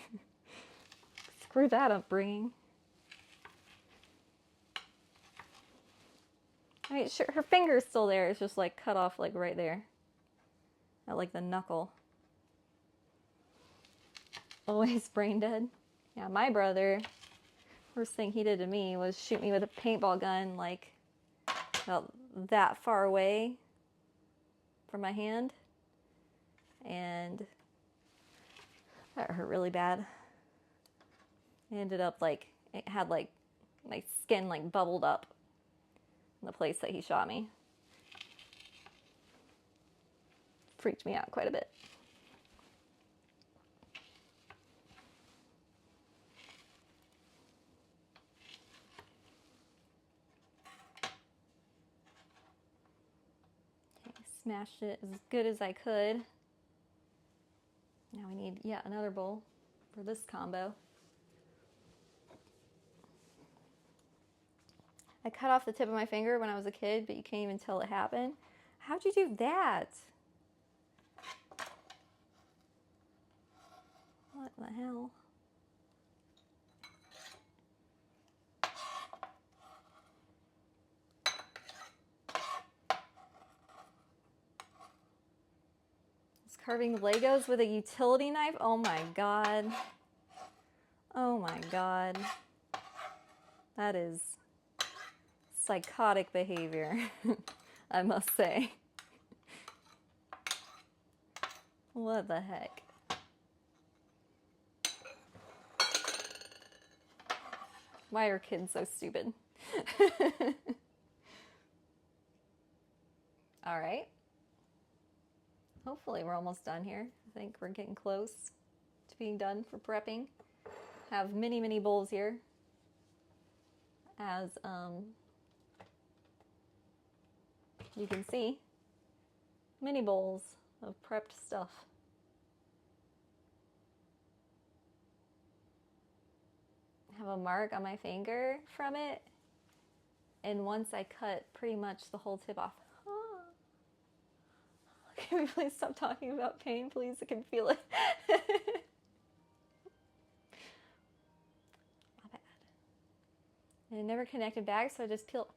Screw that upbringing. I mean, sure, her finger's still there. It's just like cut off like right there. At like the knuckle. Always brain dead. Yeah, my brother, first thing he did to me was shoot me with a paintball gun like about that far away from my hand, and that hurt really bad. I ended up like, it had like, my skin like bubbled up in the place that he shot me. Freaked me out quite a bit. Okay, smashed it as good as I could. Now we need yet another bowl for this combo. I cut off the tip of my finger when I was a kid, but you can't even tell it happened. How'd you do that? What the hell? It's carving Legos with a utility knife? Oh my God. Oh my God. That is psychotic behavior, I must say. What the heck? Why are kids so stupid? All right. Hopefully we're almost done here. I think we're getting close to being done for prepping. Have many, many bowls here. As you can see, many bowls of prepped stuff. I have a mark on my finger from it, and once I cut pretty much the whole tip off. Can we please stop talking about pain, please? I can feel it. Not bad. And it never connected back, so I just peeled.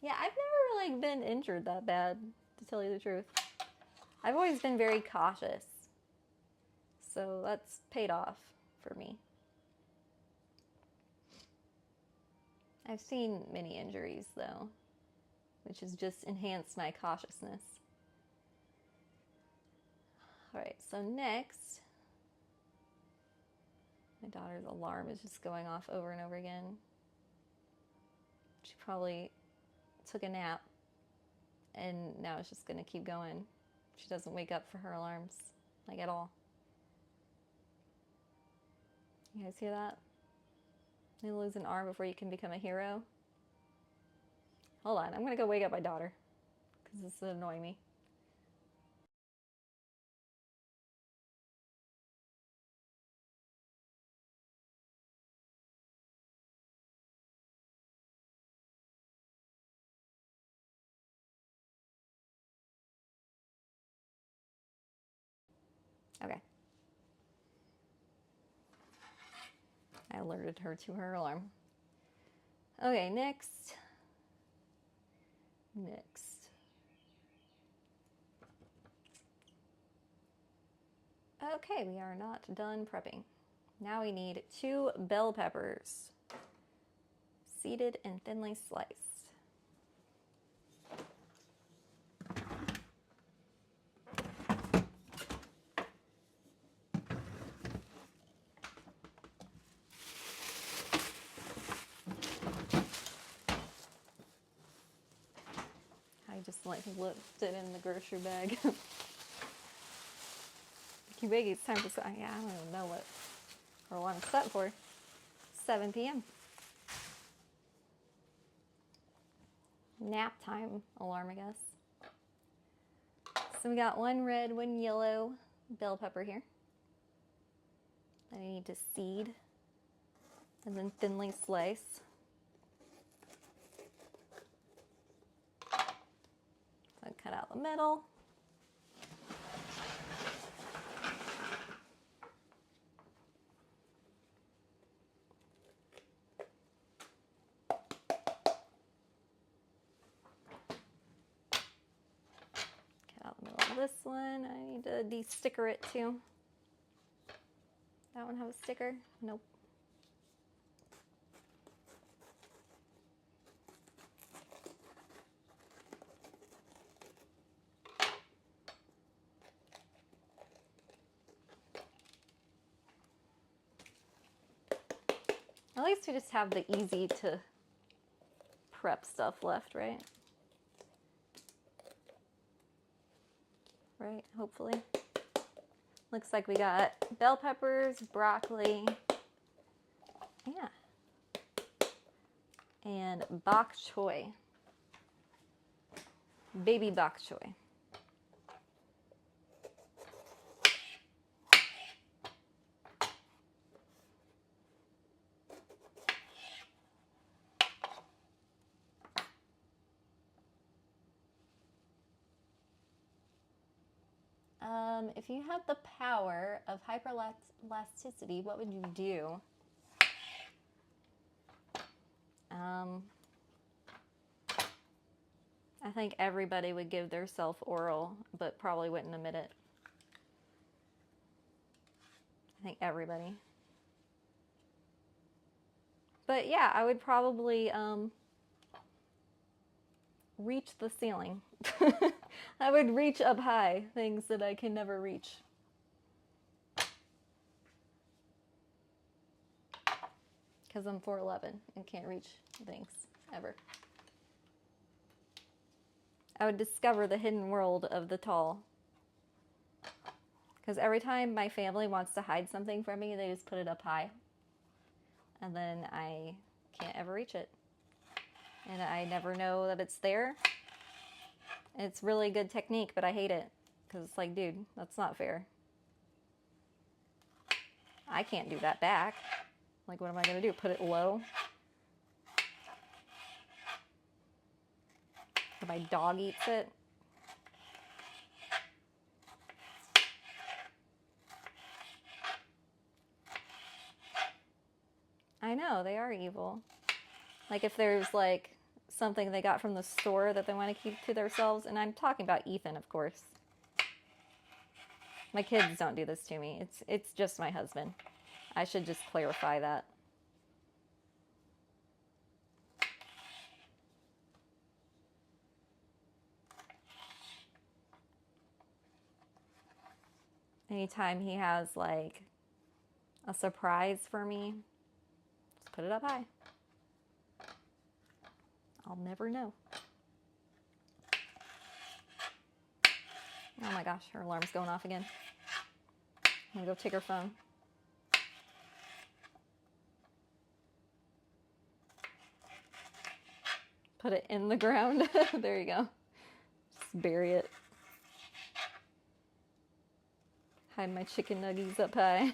Yeah, I've never like been injured that bad, to tell you the truth. I've always been very cautious, so that's paid off for me. I've seen many injuries though, which has just enhanced my cautiousness. All right, so next, my daughter's alarm is just going off over and over again. She probably took a nap, and now it's just gonna keep going. She doesn't wake up for her alarms, like at all. You guys hear that? You lose an arm before you can become a hero. Hold on, I'm gonna go wake up my daughter, because this is annoying me. Okay. I alerted her to her alarm. Okay, next. Okay, we are not done prepping. Now we need 2 bell peppers, seeded and thinly sliced. I just like lifted it in the grocery bag. Kibegi, it's time to start. Yeah, I don't even know what our alarm's set for. 7 p.m. Nap time alarm, I guess. So we got 1 red, 1 yellow bell pepper here that I need to seed and then thinly slice. So I cut out the middle. This one, I need to de-sticker it too. That one have a sticker? Nope. At least we just have the easy to prep stuff left, right? Right, hopefully. Looks like we got bell peppers, broccoli, yeah, and bok choy, baby bok choy. If you had the power of hyperelasticity, what would you do? I think everybody would give their self oral, but probably wouldn't admit it. I think everybody. But yeah, I would probably reach the ceiling. I would reach up high, things that I can never reach. Because I'm 4'11" and can't reach things ever. I would discover the hidden world of the tall. Because every time my family wants to hide something from me, they just put it up high. And then I can't ever reach it. And I never know that it's there. It's really good technique, but I hate it. Because it's like, dude, that's not fair. I can't do that back. Like, what am I going to do? Put it low? Or my dog eats it? I know, they are evil. Like, if there's, like, something they got from the store that they want to keep to themselves, and I'm talking about Ethan, of course. My kids don't do this to me. It's just my husband. I should just clarify that. Anytime he has, like, a surprise for me, just put it up high. I'll never know. Oh my gosh, her alarm's going off again. I'm gonna go take her phone. Put it in the ground. There you go. Just bury it. Hide my chicken nuggies up high.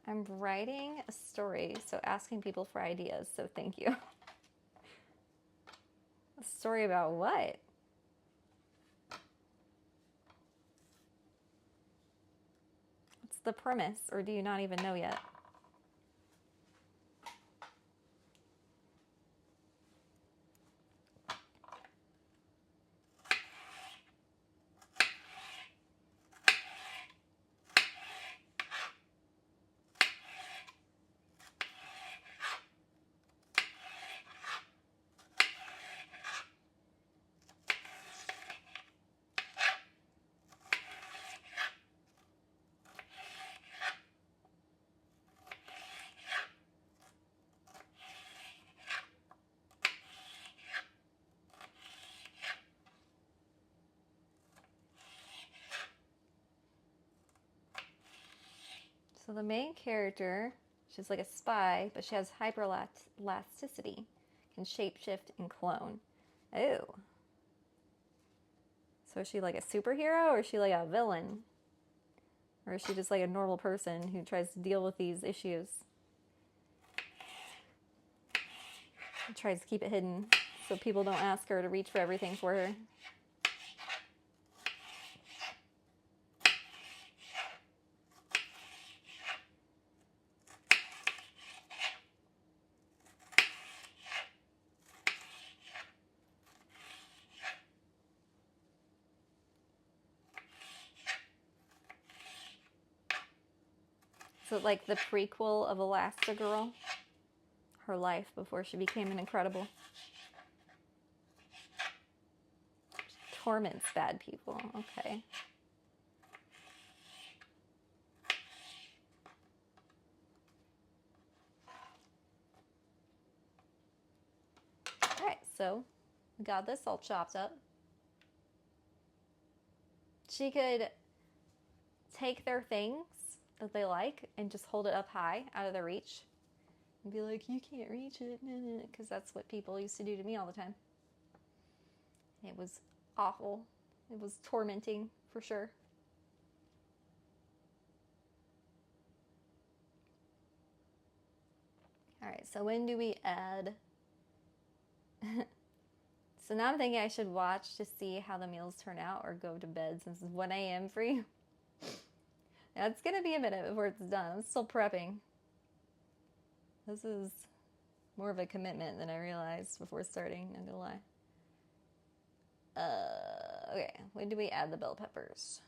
I'm writing a story, so asking people for ideas, so thank you. A story about what? What's the premise, or do you not even know yet? So the main character, she's like a spy, but she has hyperelasticity, can shapeshift and clone. Ooh. So is she like a superhero, or is she like a villain? Or is she just like a normal person who tries to deal with these issues? Tries to keep it hidden so people don't ask her to reach for everything for her. So like the prequel of Elastigirl, her life before she became an Incredible. Torments bad people, okay. Alright, so we got this all chopped up. She could take their things that they like and just hold it up high out of their reach and be like, you can't reach it, because that's what people used to do to me all the time. It was awful. It was tormenting for sure. All right, so when do we add? So now I'm thinking I should watch to see how the meals turn out or go to bed since it's 1 a.m. for you. Now it's going to be a minute before it's done. I'm still prepping. This is more of a commitment than I realized before starting, not gonna lie. Okay, when do we add the bell peppers?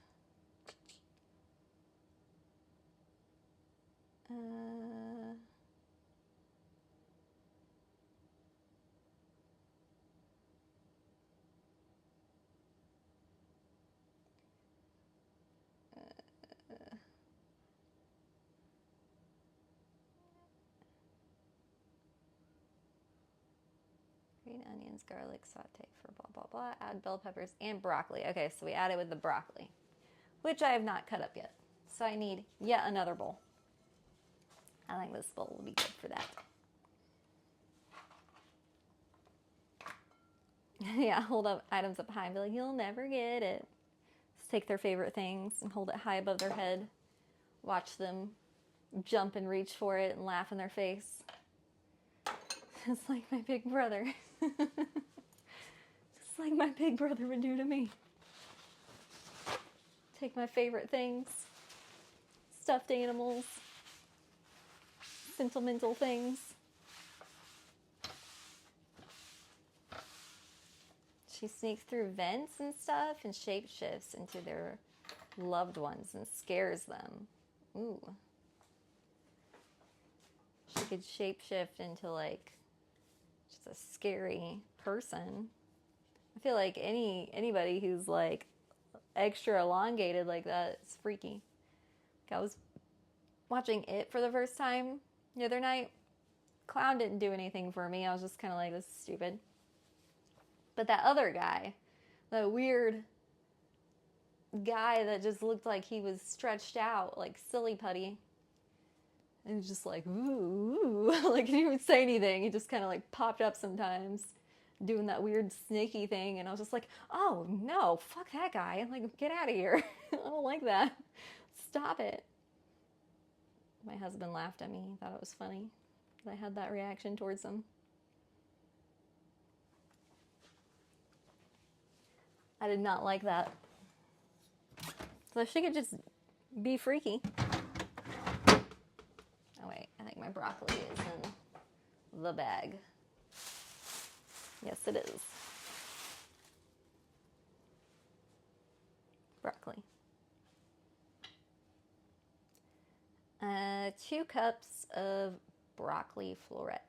Green onions, garlic, saute for blah, blah, blah. Add bell peppers and broccoli. Okay, so we add it with the broccoli, which I have not cut up yet. So I need yet another bowl. I think this bowl will be good for that. Yeah, hold up items up high and be like, you'll never get it. Just take their favorite things and hold it high above their head. Watch them jump and reach for it and laugh in their face. It's like my big brother. Just like my big brother would do to me. Take my favorite things. Stuffed animals. Sentimental things. She sneaks through vents and stuff and shapeshifts into their loved ones and scares them. Ooh. She could shapeshift into like just a scary person. I feel like anybody who's like extra elongated like that is freaky. Like I was watching It for the first time the other night. Clown didn't do anything for me. I was just kind of like, this is stupid. But that other guy, that weird guy that just looked like he was stretched out, like silly putty. And just like, ooh, like he didn't even say anything. He just kind of like popped up sometimes, doing that weird snaky thing. And I was just like, oh no, fuck that guy. Like, get out of here. I don't like that. Stop it. My husband laughed at me. He thought it was funny that I had that reaction towards him. I did not like that. So she could just be freaky. Oh wait, I think my broccoli is in the bag. Yes, it is. Broccoli. 2 cups of broccoli florets.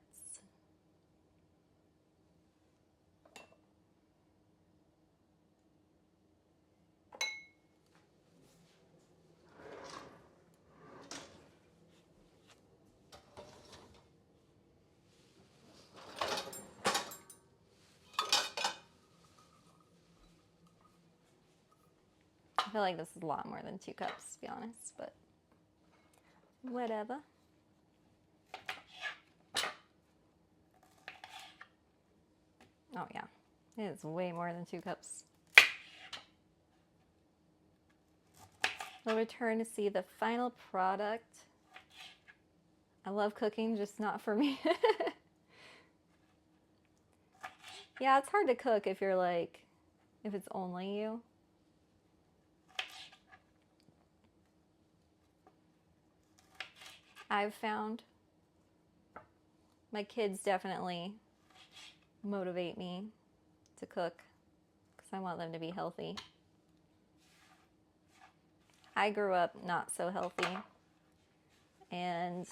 I feel like this is a lot more than 2 cups, to be honest, but whatever. Oh yeah, it is way more than 2 cups. I'll return to see the final product. I love cooking, just not for me. Yeah, it's hard to cook if you're like, if it's only you. I've found my kids definitely motivate me to cook because I want them to be healthy. I grew up not so healthy and,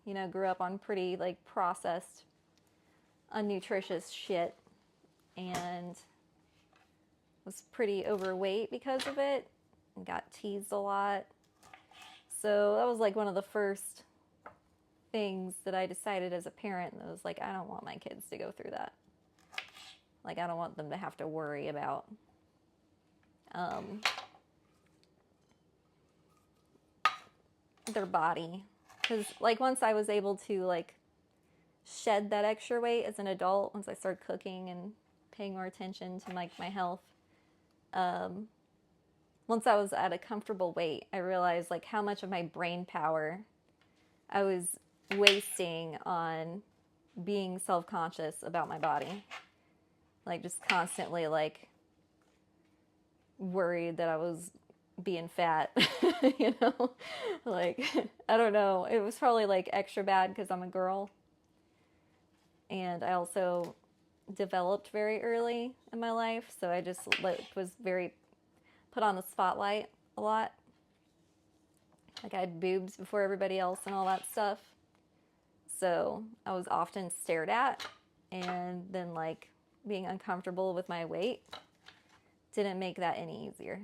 you know, grew up on pretty, like, processed, unnutritious shit, and was pretty overweight because of it, and got teased a lot. So that was, like, one of the first things that I decided as a parent that was like, I don't want my kids to go through that. Like, I don't want them to have to worry about their body. Because, like, once I was able to, like, shed that extra weight as an adult, once I started cooking and paying more attention to, like, my health, once I was at a comfortable weight, I realized, like, how much of my brain power I was wasting on being self-conscious about my body. Like, just constantly, like, worried that I was being fat, you know? Like, I don't know. It was probably, like, extra bad because I'm a girl. And I also developed very early in my life, so I just, like, was very put on the spotlight a lot. Like, I had boobs before everybody else and all that stuff. So I was often stared at, and then, like, being uncomfortable with my weight didn't make that any easier.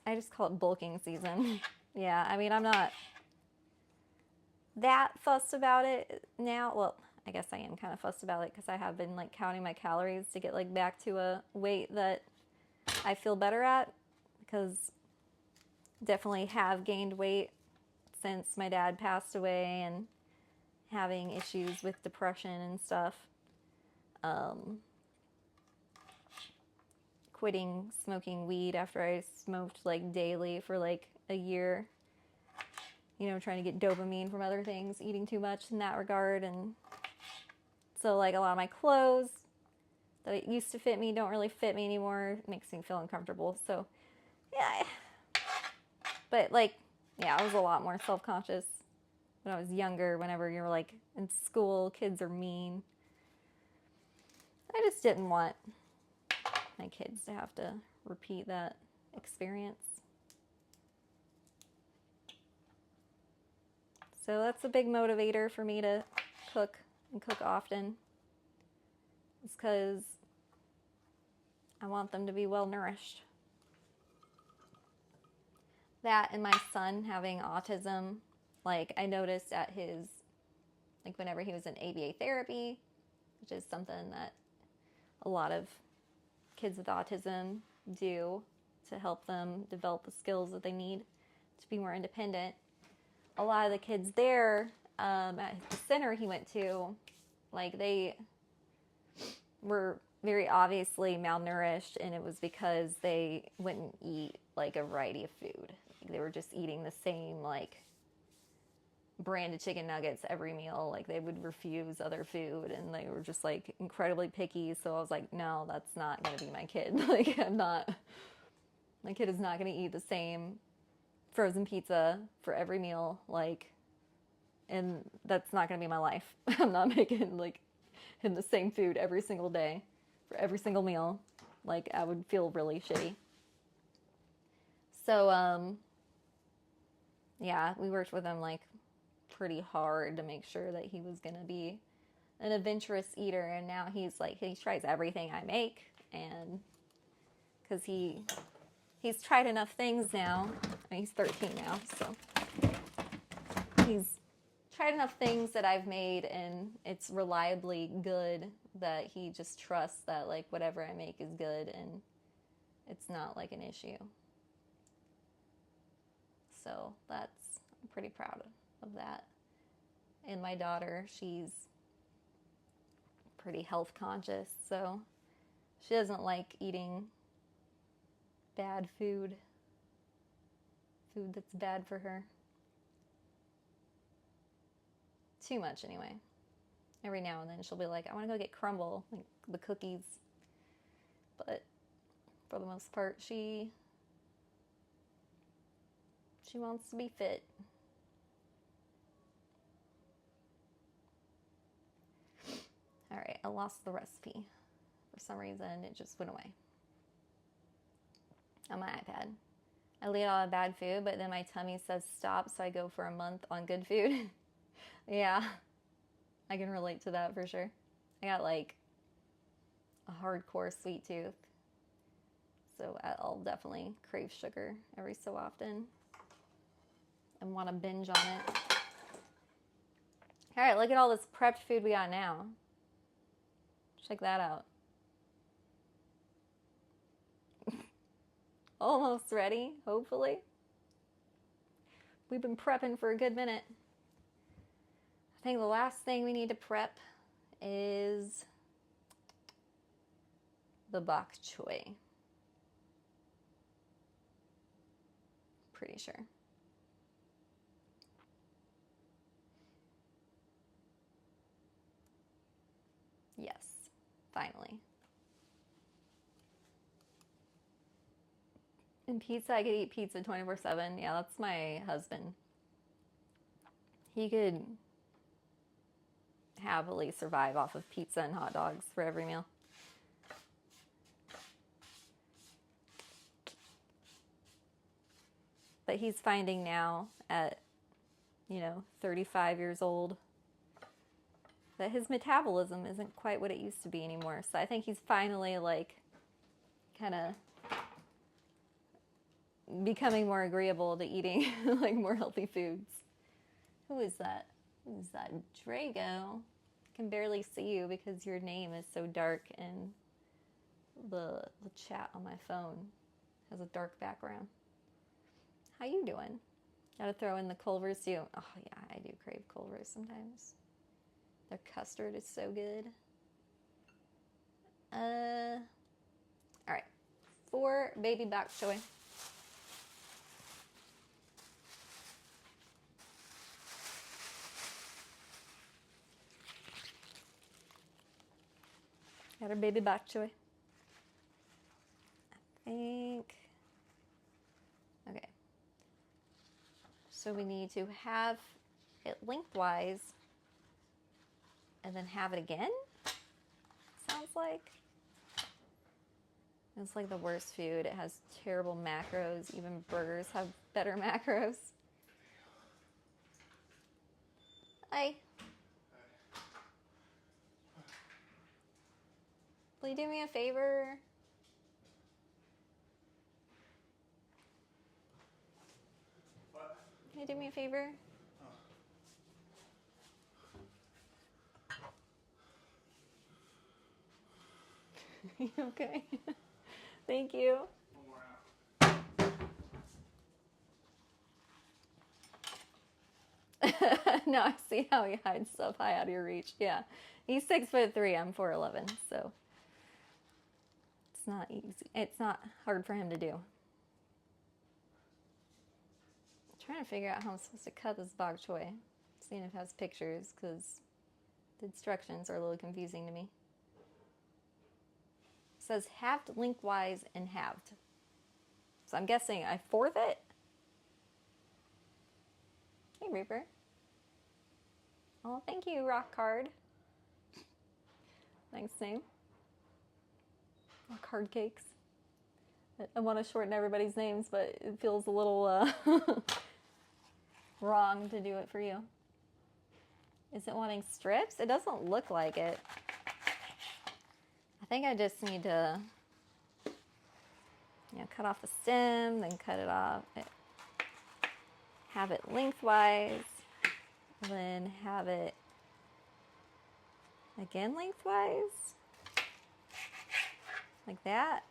I just call it bulking season. Yeah, I mean, I'm not that fussed about it now. Well, I guess I am kind of fussed about it because I have been, like, counting my calories to get, like, back to a weight that I feel better at, because definitely have gained weight since my dad passed away and having issues with depression and stuff. Quitting smoking weed after I smoked, like, daily for, like, a year. You know, trying to get dopamine from other things, eating too much in that regard. And so, like, a lot of my clothes that used to fit me don't really fit me anymore. It makes me feel uncomfortable. So, yeah. But, like, yeah, I was a lot more self-conscious when I was younger. Whenever you're, like, in school, kids are mean. I just didn't want my kids to have to repeat that experience. So that's a big motivator for me to cook and cook often. It's because I want them to be well nourished. That and my son having autism, like, I noticed at his, like, whenever he was in ABA therapy, which is something that a lot of kids with autism do to help them develop the skills that they need to be more independent. A lot of the kids there at the center he went to, like, they were very obviously malnourished, and it was because they wouldn't eat, like, a variety of food. Like, they were just eating the same, like, branded chicken nuggets every meal. Like, they would refuse other food, and they were just, like, incredibly picky. So I was like, no, that's not going to be my kid. Like, my kid is not going to eat the same frozen pizza for every meal, like, and that's not going to be my life. I'm not making, like, him the same food every single day for every single meal. Like, I would feel really shitty. So, yeah, we worked with him, like, pretty hard to make sure that he was going to be an adventurous eater, and now he's, like, he tries everything I make, and because he's tried enough things now. I mean, he's 13 now, so he's tried enough things that I've made, and it's reliably good, that he just trusts that, like, whatever I make is good, and it's not, like, an issue. So I'm pretty proud of that. And my daughter, she's pretty health conscious, so she doesn't like eating bad food that's bad for her. Too much, anyway. Every now and then she'll be like, I want to go get crumble, like the cookies. But for the most part, she wants to be fit. All right, I lost the recipe. For some reason, it just went away. on my iPad. I eat a lot of bad food, but then my tummy says stop, so I go for a month on good food. Yeah, I can relate to that for sure. I got like a hardcore sweet tooth, so I'll definitely crave sugar every so often and want to binge on it. All right, look at all this prepped food we got now. Check that out. Almost ready, hopefully. We've been prepping for a good minute. I think the last thing we need to prep is the bok choy. Pretty sure. Yes, finally. And pizza, I could eat pizza 24/7. Yeah, that's my husband. He could happily survive off of pizza and hot dogs for every meal. But he's finding now at, 35 years old that his metabolism isn't quite what it used to be anymore. So I think he's finally like kind of becoming more agreeable to eating like more healthy foods. Who is that? Who's that? Drago. I can barely see you because your name is so dark and the chat on my phone has a dark background. How you doing? Gotta throw in the Culvers too. Oh yeah, I do crave Culvers sometimes. Their custard is so good. All right, 4 baby bok choy. Got our baby bok choy. I think. Okay. So we need to have it lengthwise and then have it again? Sounds like. It's like the worst food. It has terrible macros. Even burgers have better macros. Hi. Will you do me a favor? What? Can you do me a favor? You okay? Thank you. No, I see how he hides stuff high out of your reach. Yeah. He's 6'3", I'm 4'11", so it's not easy. It's not hard for him to do. I'm trying to figure out how I'm supposed to cut this bok choy. Seeing if it has pictures, because the instructions are a little confusing to me. It says halved lengthwise and halved. So I'm guessing I fourth it. Hey, Reaper. Oh, thank you, Rock Card. Nice name. Rock Card Cakes. I want to shorten everybody's names, but it feels a little wrong to do it for you. Is it wanting strips? It doesn't look like it. I think I just need to, cut off the stem, then cut it off. Have it lengthwise, then have it again lengthwise, like that.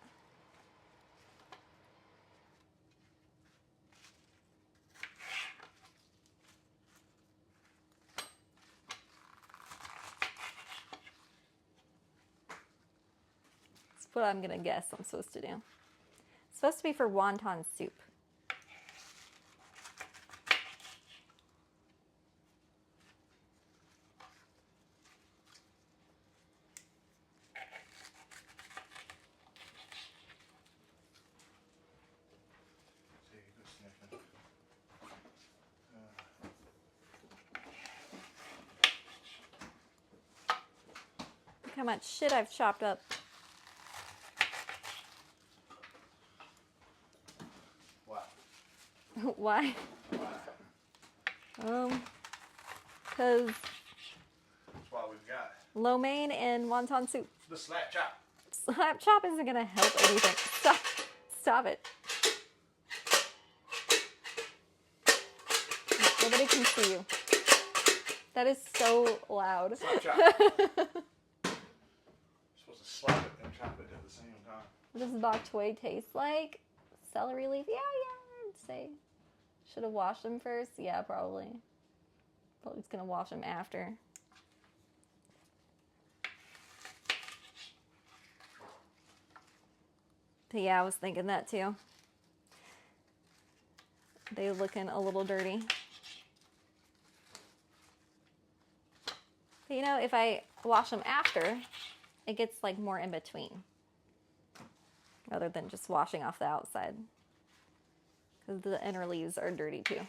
That's what I'm gonna guess I'm supposed to do. It's supposed to be for wonton soup. Look how much shit I've chopped up. Why? Why? Because That's why we've got lo mein and wonton soup. the slap chop. Slap chop isn't gonna help anything. Stop. Stop it. Nobody can see you. That is so loud. Slap chop. You're supposed to slap it and chop it at the same time. What does bok choy taste like? Celery leaf? Yeah, I'd say. Should have washed them first? Yeah, probably. Probably just gonna wash them after. But yeah, I was thinking that too. They looking a little dirty. But you know, if I wash them after, it gets like more in between. Rather than just washing off the outside. Because the inner leaves are dirty too.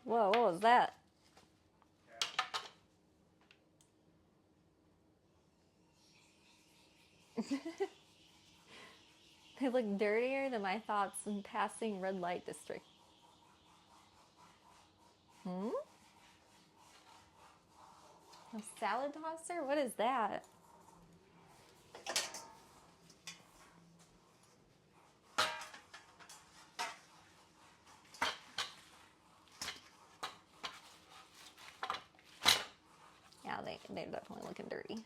Whoa, what was that? They look dirtier than my thoughts in passing red light district. A salad tosser? What is that? Yeah, they're definitely looking dirty.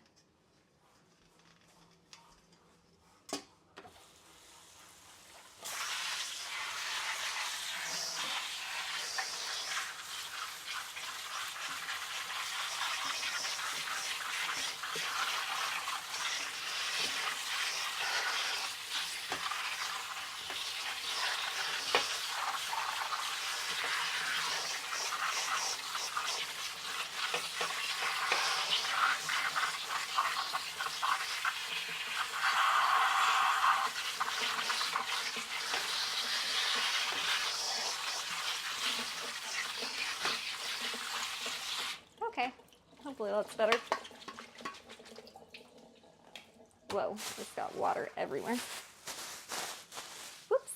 Okay, hopefully that's better. Whoa, it's got water everywhere. Whoops.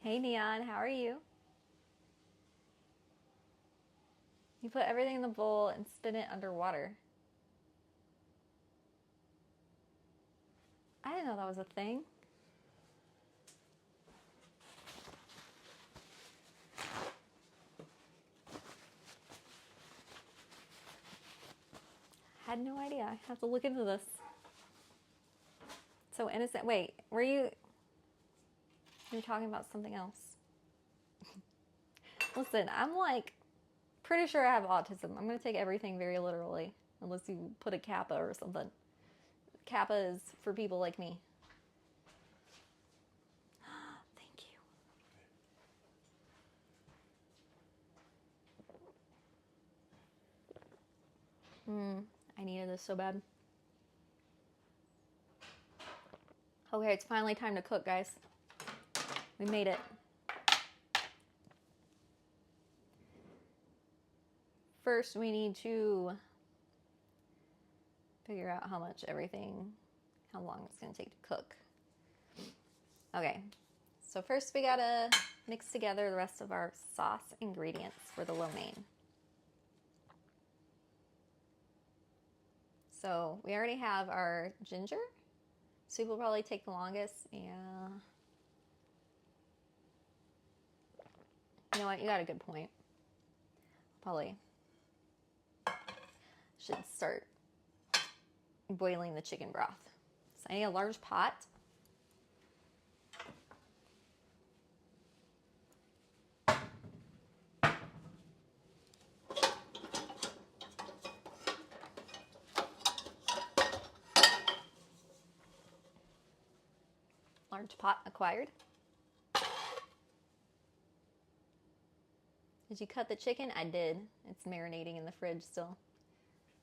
Hey Neon, how are you? You put everything in the bowl and spin it underwater. I didn't know that was a thing. Had no idea. I have to look into this. So innocent. Wait, were you talking about something else? Listen, I'm like pretty sure I have autism. I'm gonna take everything very literally, unless you put a kappa or something. Kappa is for people like me. Thank you. I needed this so bad. Okay, it's finally time to cook, guys. We made it. First, we need to figure out how long it's going to take to cook. Okay, so first we gotta mix together the rest of our sauce ingredients for the lo mein. So we already have our ginger. Soup will probably take the longest. Yeah. You know what? You got a good point. Probably should start boiling the chicken broth. So I need a large pot. Large pot acquired. Did you cut the chicken? I did. It's marinating in the fridge still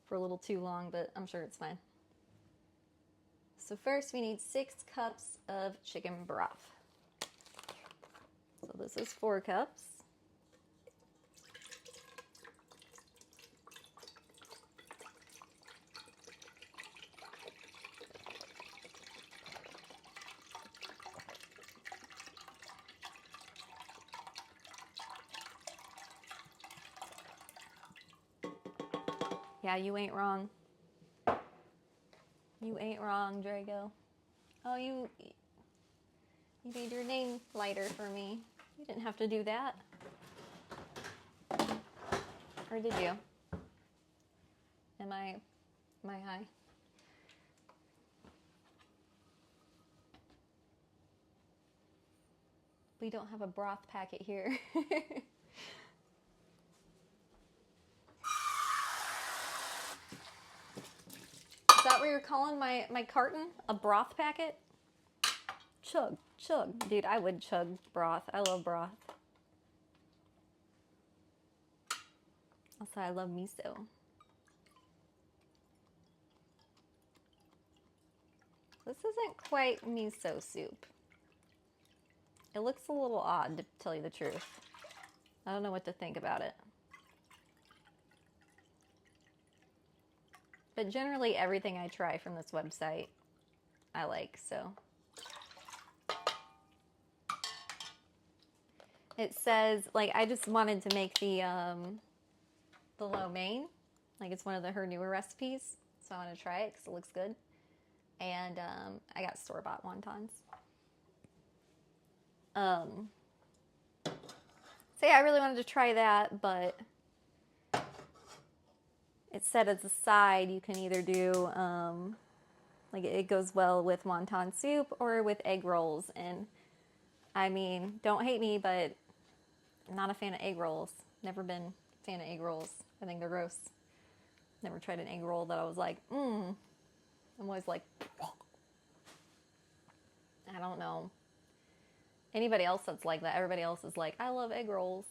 for a little too long, but I'm sure it's fine. So first we need 6 cups of chicken broth. So this is 4 cups. Yeah, you ain't wrong. You ain't wrong, Drago. Oh, you made your name lighter for me. You didn't have to do that. Or did you? Am I high? We don't have a broth packet here. Is that what you're calling my carton? A broth packet? Chug, chug. Dude, I would chug broth. I love broth. Also, I love miso. This isn't quite miso soup. It looks a little odd, to tell you the truth. I don't know what to think about it. But generally, everything I try from this website, I like, so. It says, like, I just wanted to make the lo mein. Like, it's one of her newer recipes, so I want to try it because it looks good. And I got store-bought wontons. So yeah, I really wanted to try that, but it said as a side you can either do, like it goes well with wonton soup or with egg rolls. And I mean, don't hate me, but I'm not a fan of egg rolls. Never been a fan of egg rolls. I think they're gross. Never tried an egg roll that I was like, I'm always like, I don't know. Anybody else that's like that, everybody else is like, I love egg rolls.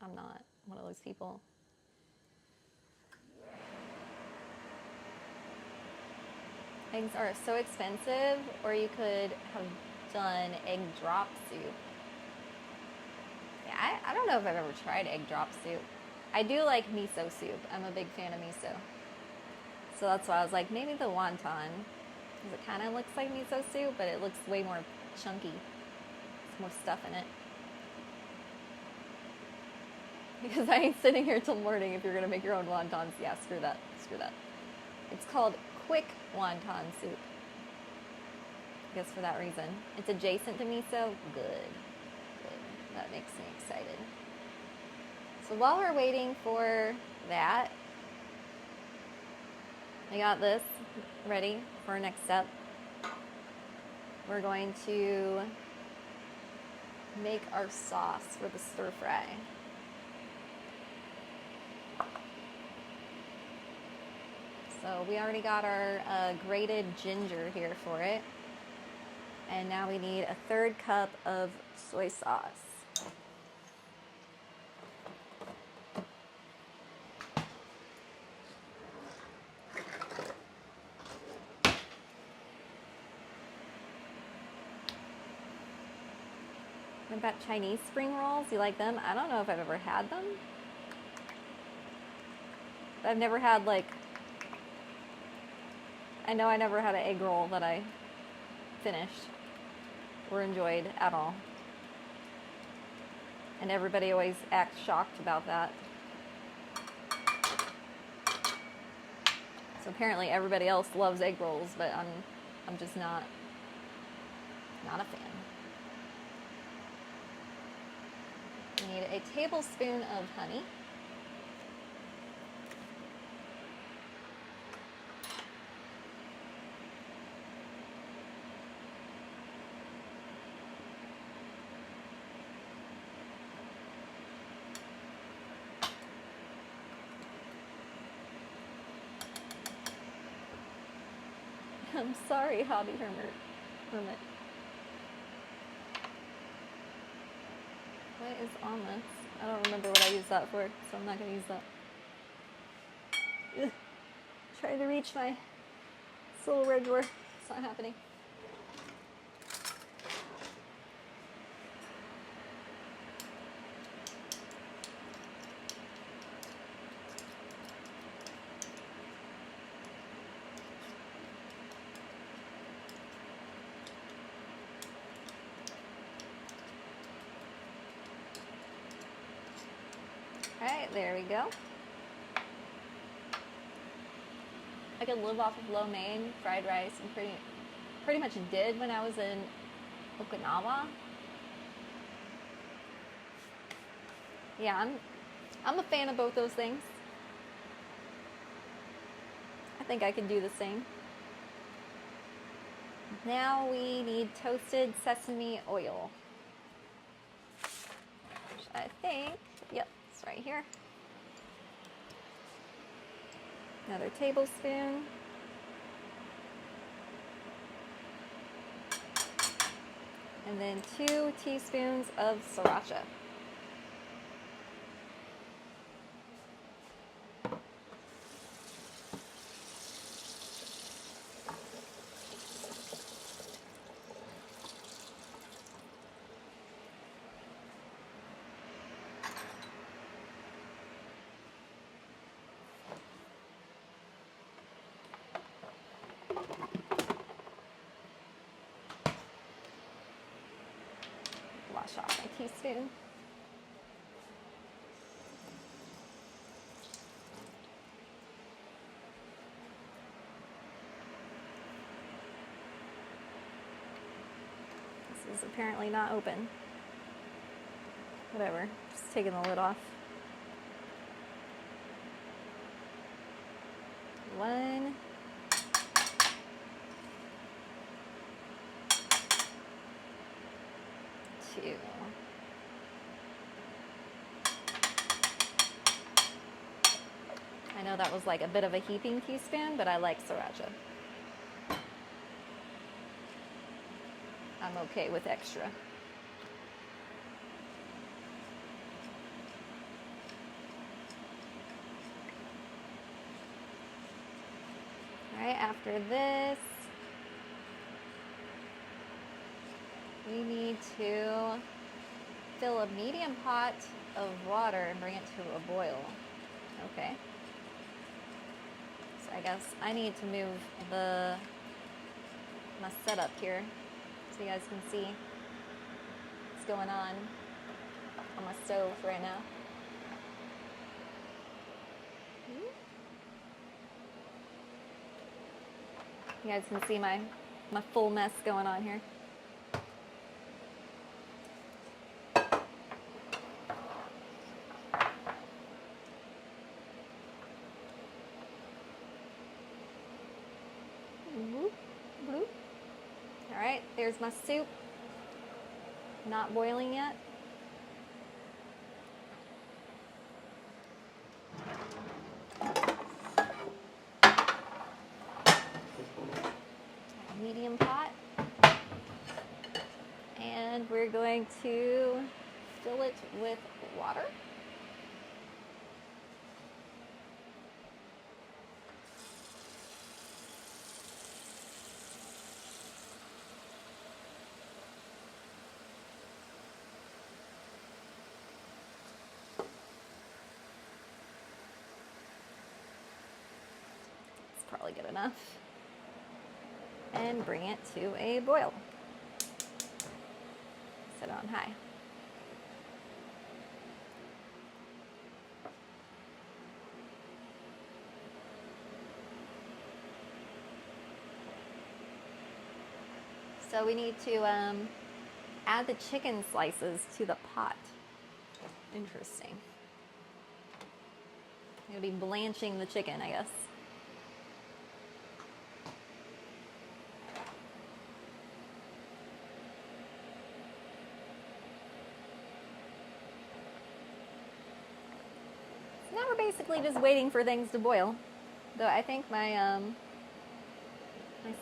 I'm not one of those people. Eggs are so expensive, or you could have done egg drop soup. Yeah, I don't know if I've ever tried egg drop soup. I do like miso soup. I'm a big fan of miso. So that's why I was like, maybe the wonton. Because it kind of looks like miso soup, but it looks way more chunky. There's more stuff in it. Because I ain't sitting here till morning if you're going to make your own wontons. Yeah, screw that. Screw that. It's called quick wonton soup. I guess for that reason. It's adjacent to miso. Good. Good. That makes me excited. So while we're waiting for that, I got this ready for our next step. We're going to make our sauce for the stir fry. So we already got our grated ginger here for it. And now we need a 1/3 cup of soy sauce. What about Chinese spring rolls? You like them? I don't know if I've ever had them. I've never had, like, I know I never had an egg roll that I finished or enjoyed at all. And everybody always acts shocked about that. So apparently everybody else loves egg rolls, but I'm just not a fan. We need a tablespoon of honey. I'm sorry, Hobby Hermit. What is on this? I don't remember what I used that for, so I'm not going to use that. Ugh. Trying to reach my little red drawer. That's not happening. All right, there we go. I could live off of lo mein fried rice and pretty much did when I was in Okinawa. Yeah, I'm a fan of both those things. I think I could do the same. Now we need toasted sesame oil. Which I think, yep, it's right here. Another tablespoon. And then 2 teaspoons of sriracha. Wash off my teaspoon. This is apparently not open. Whatever, just taking the lid off. 1, 2. I know that was like a bit of a heaping teaspoon, but I like sriracha. I'm okay with extra. All right, after this, we need to fill a medium pot of water and bring it to a boil. Okay. So I guess I need to move my setup here so you guys can see what's going on my stove right now. You guys can see my full mess going on here. All right, there's my soup. Not boiling yet. Medium pot. And we're going to fill it with water. Probably good enough. And bring it to a boil. Set it on high. So we need to add the chicken slices to the pot. Interesting. It'll be blanching the chicken, I guess. Now we're basically just waiting for things to boil. Though I think my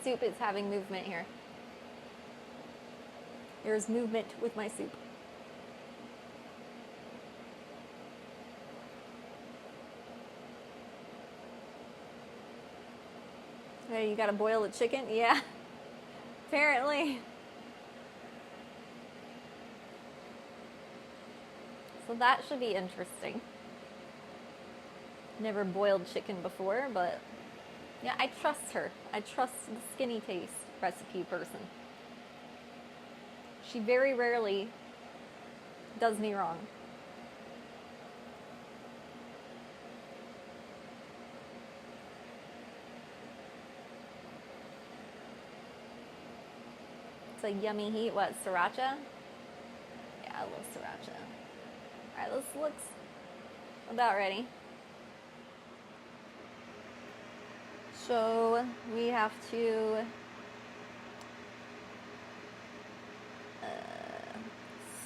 soup is having movement here. There's movement with my soup. Hey, you gotta boil the chicken? Yeah. Apparently. So that should be interesting. Never boiled chicken before, but yeah, I trust her. I trust the Skinny Taste recipe person. She very rarely does me wrong. It's a yummy heat. What, sriracha? Yeah, I love sriracha. Alright, this looks about ready. So we have to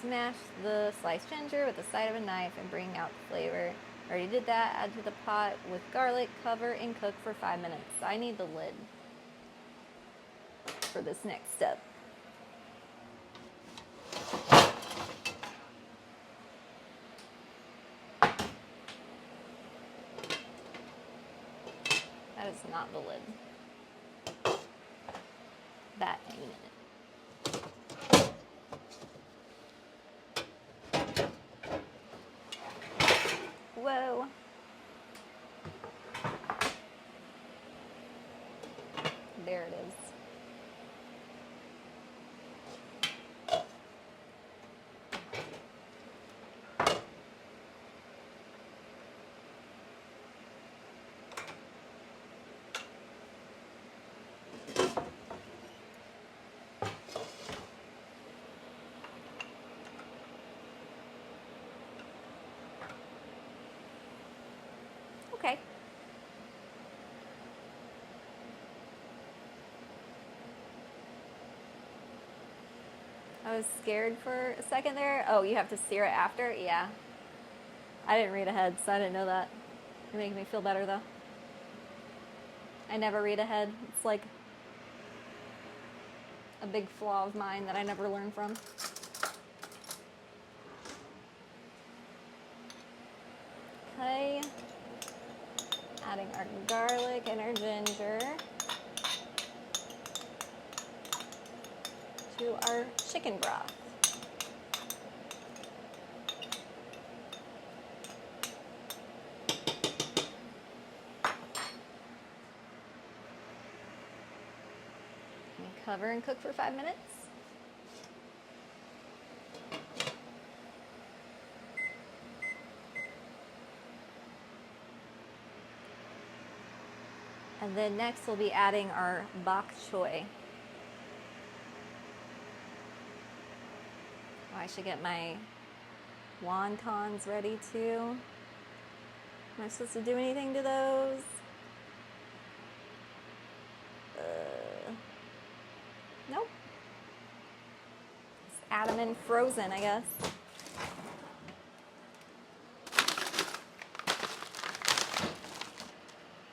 smash the sliced ginger with the side of a knife and bring out the flavor. Already did that. Add to the pot with garlic, cover, and cook for 5 minutes. I need the lid for this next step. That is not the lid. That ain't it. Whoa. There it is. Okay. I was scared for a second there. Oh, you have to sear it after? Yeah. I didn't read ahead, so I didn't know that. You're making me feel better, though. I never read ahead. It's like a big flaw of mine that I never learn from. Okay. Adding our garlic and our ginger to our chicken broth. And cover and cook for 5 minutes. And then next we'll be adding our bok choy. Oh, I should get my wontons ready too. Am I supposed to do anything to those? Nope. Just add them in frozen, I guess.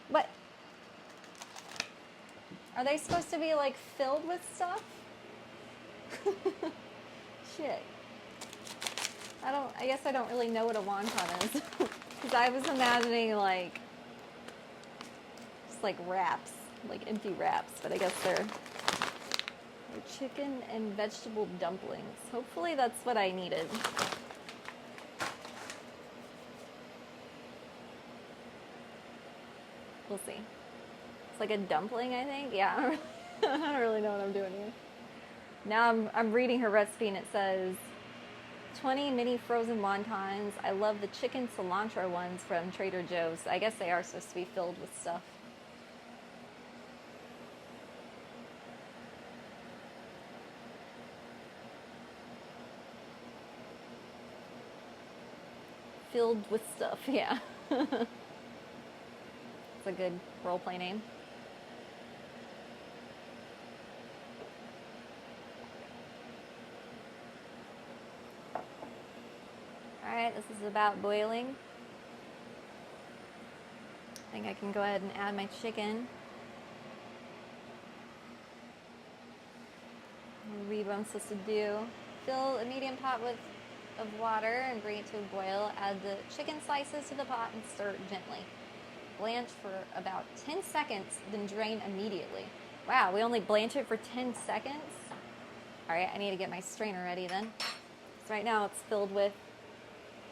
What? Are they supposed to be like filled with stuff? Shit. I guess I don't really know what a wonton is. Because I was imagining like, just like wraps, like empty wraps, but I guess they're chicken and vegetable dumplings. Hopefully that's what I needed. We'll see. It's like a dumpling, I think. Yeah, I don't really know what I'm doing here. Now I'm reading her recipe and it says 20 mini frozen wontons. I love the chicken cilantro ones from Trader Joe's. I guess they are supposed to be filled with stuff. Filled with stuff, yeah. It's a good roleplay name. Alright, this is about boiling. I think I can go ahead and add my chicken. Read what I'm supposed to do. Fill a medium pot of water and bring it to a boil. Add the chicken slices to the pot and stir it gently. Blanch for about 10 seconds, then drain immediately. Wow, we only blanch it for 10 seconds? All right, I need to get my strainer ready then. So right now it's filled with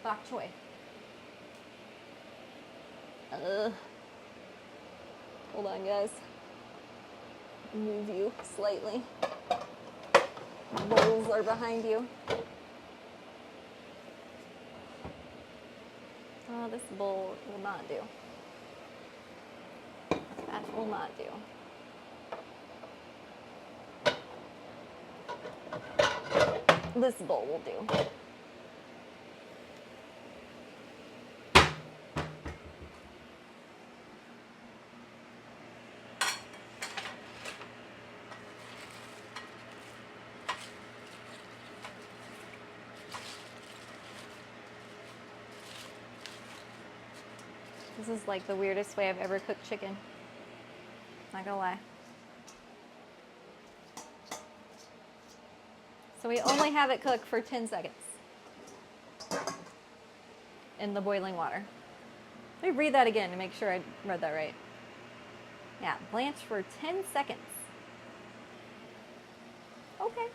bok choy. Hold on, guys. Move you slightly. Bowls are behind you. Oh, this bowl will not do. That will not do. This bowl will do. This is like the weirdest way I've ever cooked chicken. Not gonna lie. So we only have it cook for 10 seconds in the boiling water. Let me read that again to make sure I read that right. Yeah, blanch for 10 seconds. Okay.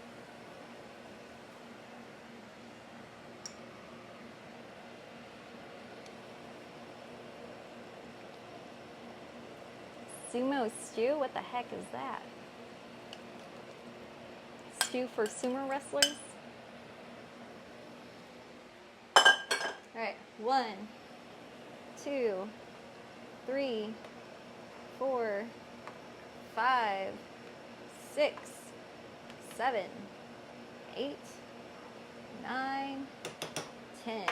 Sumo stew? What the heck is that? Stew for sumo wrestlers? Alright, 1, 2, 3, 4, 5, 6, 7, 8, 9, 10.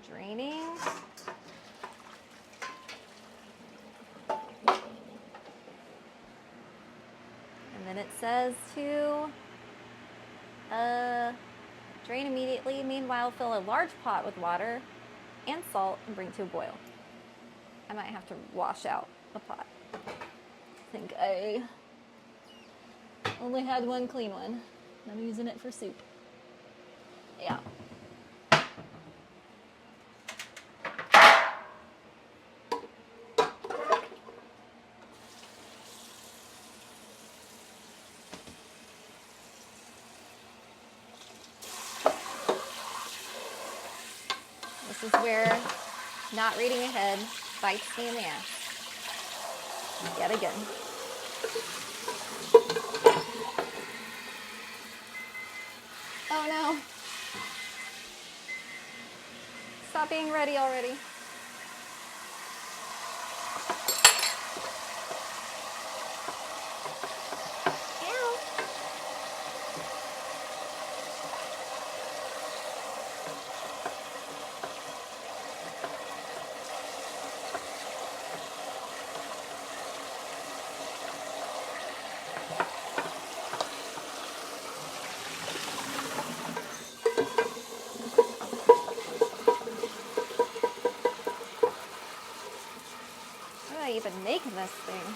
Draining. And then it says to drain immediately. Meanwhile, fill a large pot with water and salt and bring to a boil. I might have to wash out the pot. I think I only had one clean one. I'm using it for soup. Yeah. This is where not reading ahead bites me in the ass. Yet again. Oh no. Stop being ready already. Ow. How do I even make this thing?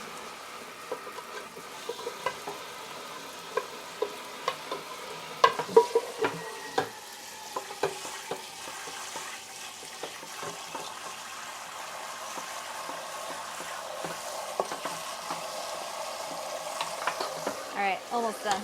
All right, almost done.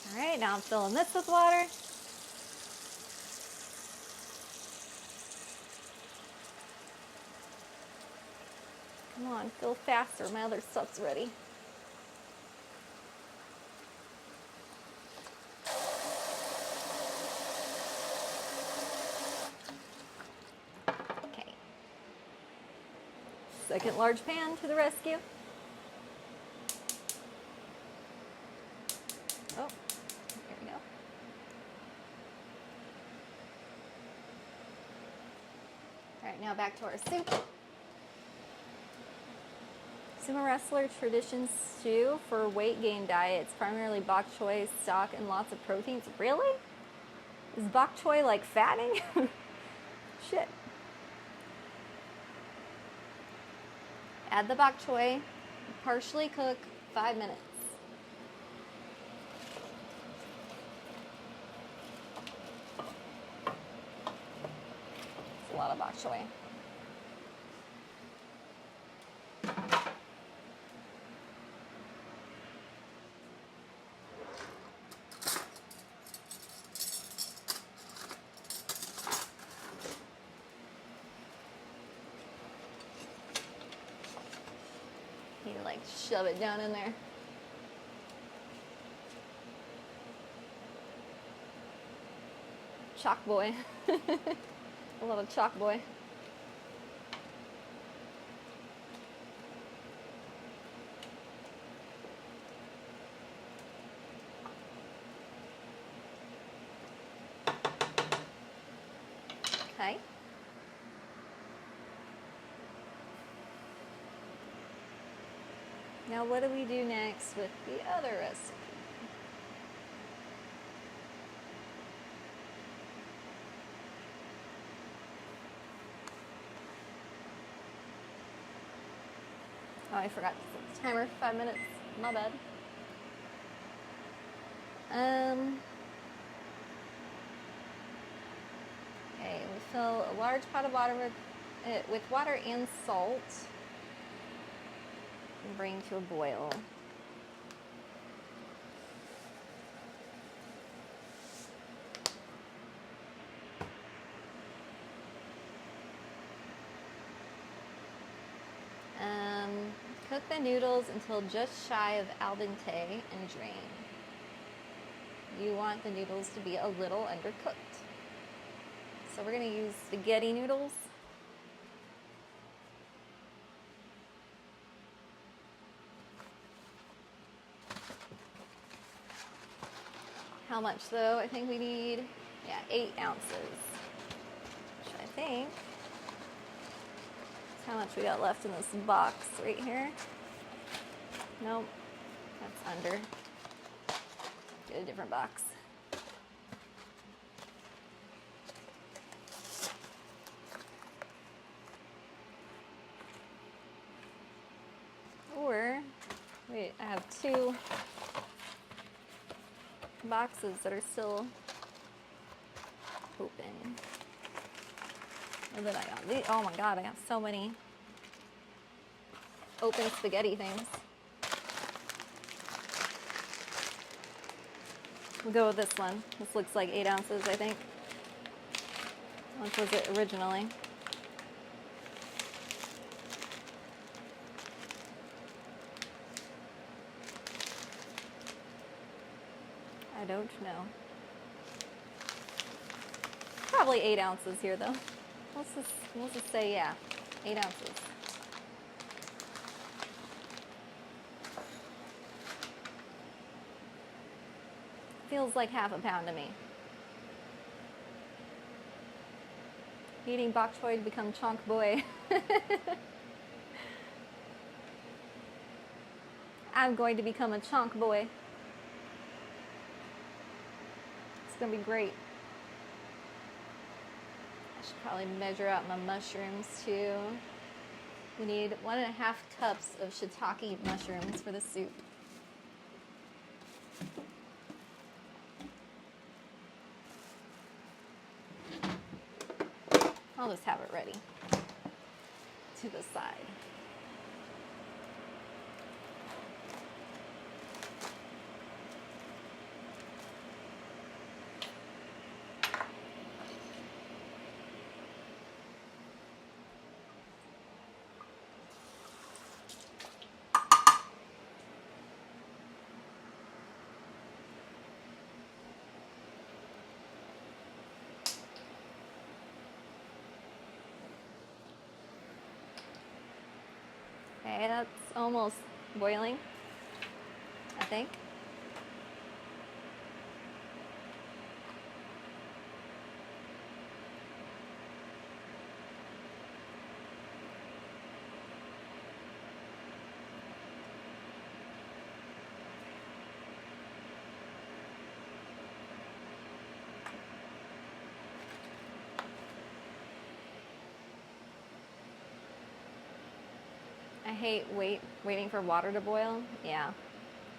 All right, now I'm filling this with water. Come on, fill faster. My other stuff's ready. Okay. Second large pan to the rescue. Oh, there we go. All right, now back to our soup. Sumo wrestler tradition stew for weight gain diet. It's primarily bok choy, stock, and lots of proteins. Really? Is bok choy like fattening? Shit. Add the bok choy, partially cook 5 minutes. It's a lot of bok choy. You like shove it down in there. Chalk boy. A lot of chalk boy. Okay. Now what do we do next with the other recipe? Oh, I forgot to set the timer for 5 minutes. My bad. Okay, we fill a large pot of water with water and salt and bring to a boil. Cook the noodles until just shy of al dente and drain. You want the noodles to be a little undercooked. So we're going to use spaghetti noodles. How much though? I think we need, 8 ounces. Which I think is how much we got left in this box right here. Nope, that's under. Get a different box. Or, wait, I have 2 boxes that are still open. And then I got these. Oh my god, I got so many open spaghetti things. We'll go with this one. This looks like 8 ounces, I think. How much was it originally? I don't know. Probably 8 ounces here, though. Let's just say, 8 ounces. Feels like half a pound to me. Eating bok choy to become chonk boy. I'm going to become a chonk boy. It's gonna be great. I should probably measure out my mushrooms too. We need 1.5 cups of shiitake mushrooms for the soup. I'll just have it ready to the side. Okay, that's almost boiling, I think. hate waiting for water to boil. Yeah.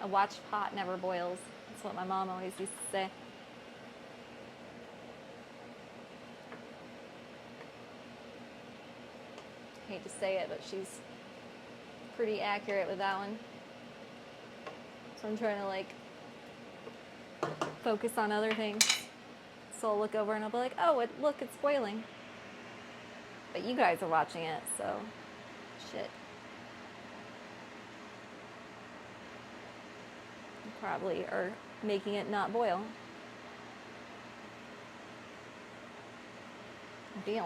A watch pot never boils. That's what my mom always used to say. Hate to say it, but she's pretty accurate with that one. So I'm trying to like focus on other things. So I'll look over and I'll be like, oh, look, it's boiling. But you guys are watching it, so shit. You probably are making it not boil. Damn.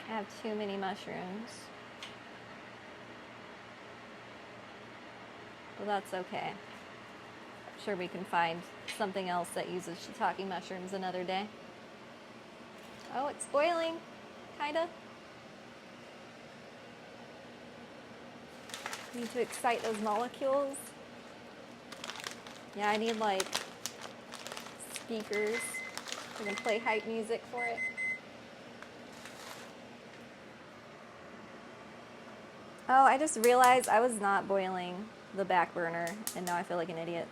I have too many mushrooms. Well, that's okay. I'm sure we can find something else that uses shiitake mushrooms another day. Oh, it's boiling, kinda. Need to excite those molecules. Yeah, I need like speakers. I can play hype music for it. Oh, I just realized I was not boiling the back burner, and now I feel like an idiot.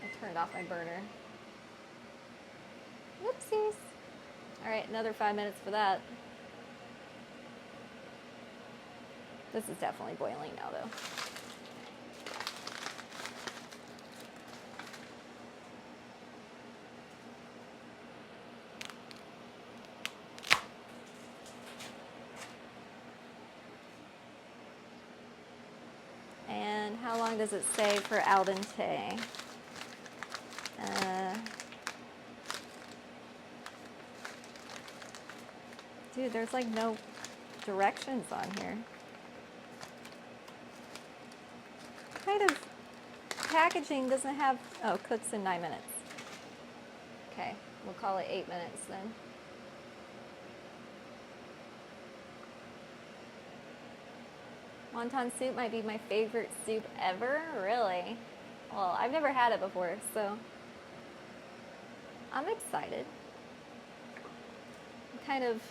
I turned off my burner. Whoopsies. All right, another 5 minutes for that. This is definitely boiling now, though. And how long does it say for al dente? Dude, there's like no directions on here. What kind of packaging doesn't have... Oh, cooks in 9 minutes. Okay, we'll call it 8 minutes then. Wonton soup might be my favorite soup ever, really? Well, I've never had it before, so I'm excited. I'm kind of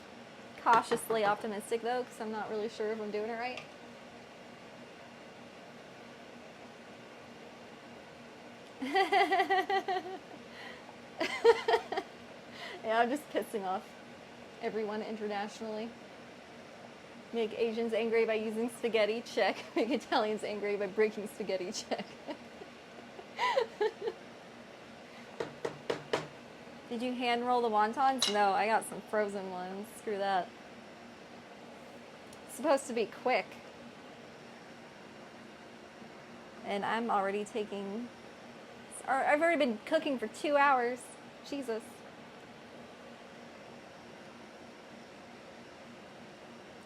cautiously optimistic though, because I'm not really sure if I'm doing it right. Yeah, I'm just pissing off everyone internationally. Make Asians angry by using spaghetti, check. Make Italians angry by breaking spaghetti, check. Did you hand roll the wontons? No, I got some frozen ones. Screw that. It's supposed to be quick. And I'm already taking... I've already been cooking for 2 hours. Jesus.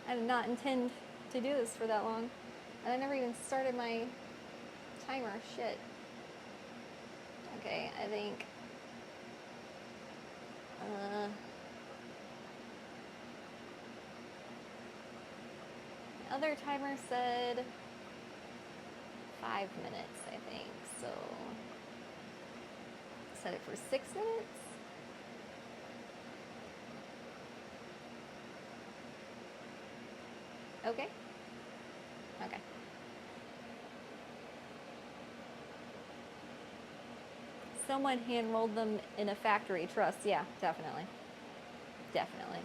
I did not intend to do this for that long. And I never even started my timer. Shit. Okay, I think... other timer said 5 minutes, I think. So set it for 6 minutes. Okay. Okay. Someone hand rolled them in a factory truss. Yeah, definitely. Definitely.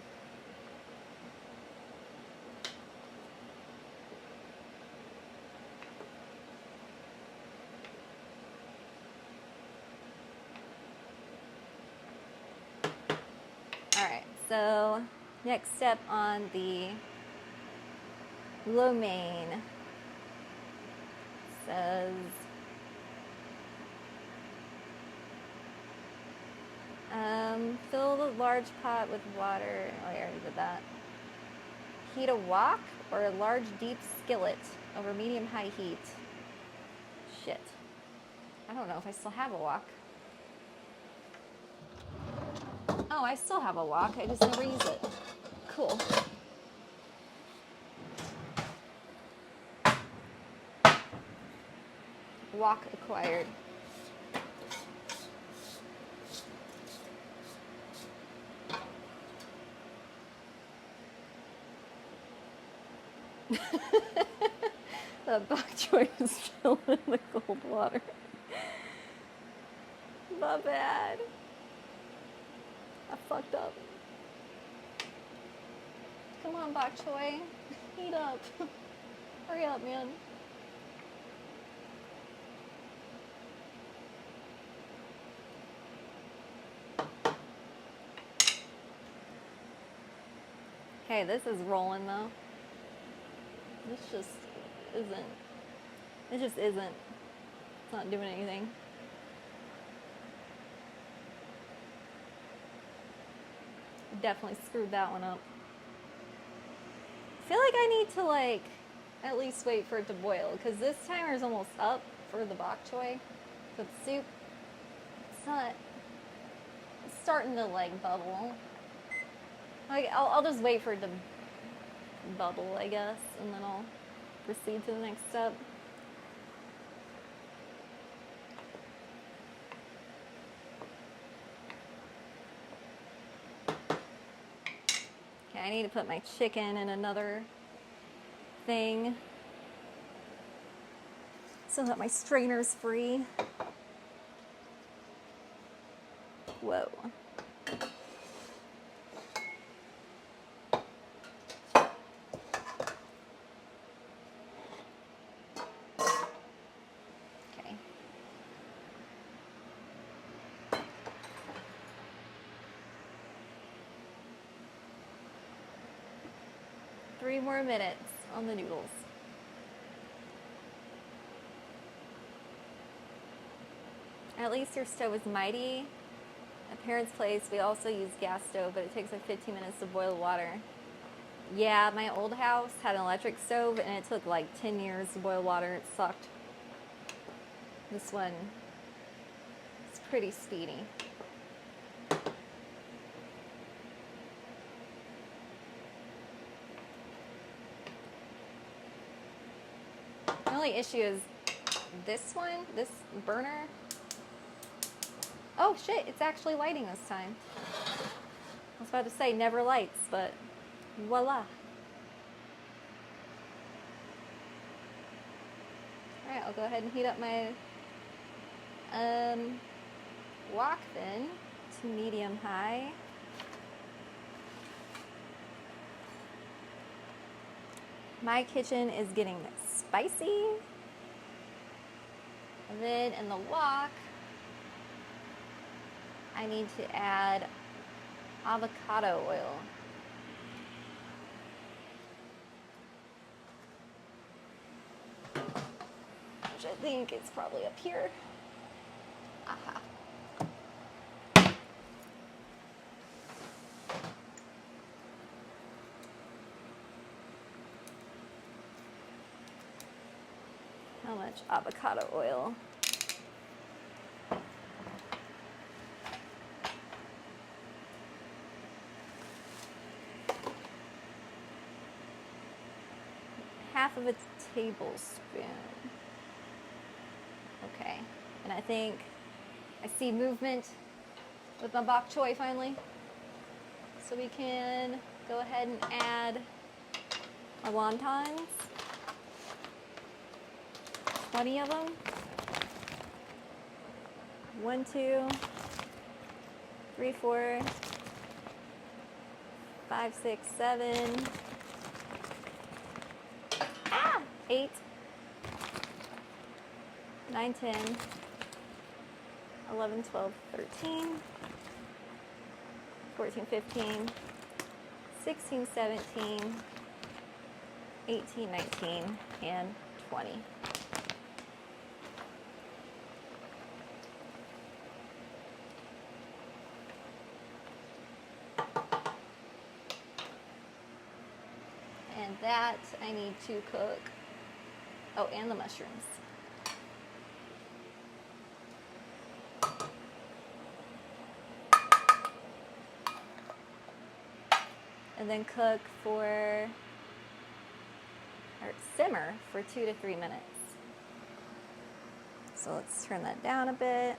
All right, so next step on the lo mein says fill the large pot with water. Oh, I already did that. Heat a wok or a large deep skillet over medium-high heat. Shit. I don't know if I still have a wok. Oh, I still have a wok. I just never use it. Cool. wok acquired. That bok choy is still in the cold water. My bad. I fucked up. Come on, bok choy. Heat up. Hurry up, man. Okay, this is rolling though. This just isn't. It just isn't. It's not doing anything. Definitely screwed that one up. I feel like I need to like at least wait for it to boil because this timer is almost up for the bok choy. For the soup, it's not. It's starting to like bubble. Like I'll just wait for it to bubble, I guess, and then I'll proceed to the next step. Okay, I need to put my chicken in another thing so that my strainer's free. Whoa. Okay. 3 more minutes on the noodles. At least your stove is mighty. At parents' place, we also use gas stove, but it takes like 15 minutes to boil water. Yeah, my old house had an electric stove, and it took like 10 years to boil water. It sucked. This one is pretty speedy. The only issue is this one, this burner. Oh shit, it's actually lighting this time. I was about to say never lights, but voila. Alright, I'll go ahead and heat up my wok then to medium high. My kitchen is getting spicy. And then in the wok, I need to add avocado oil. Which I think is probably up here. Aha. How much avocado oil? Half of a tablespoon. Okay, and I think I see movement with my bok choy finally. So we can go ahead and add our wontons. 20 of them. 1, 2, 3, 4, 5, 6, 7. 8, 9, 10, 11, 12, 13, 14, 15, 16, 17, 18, 19, and 20. And that I need to cook. Oh, and the mushrooms. And then cook for, or simmer for 2 to 3 minutes. So let's turn that down a bit.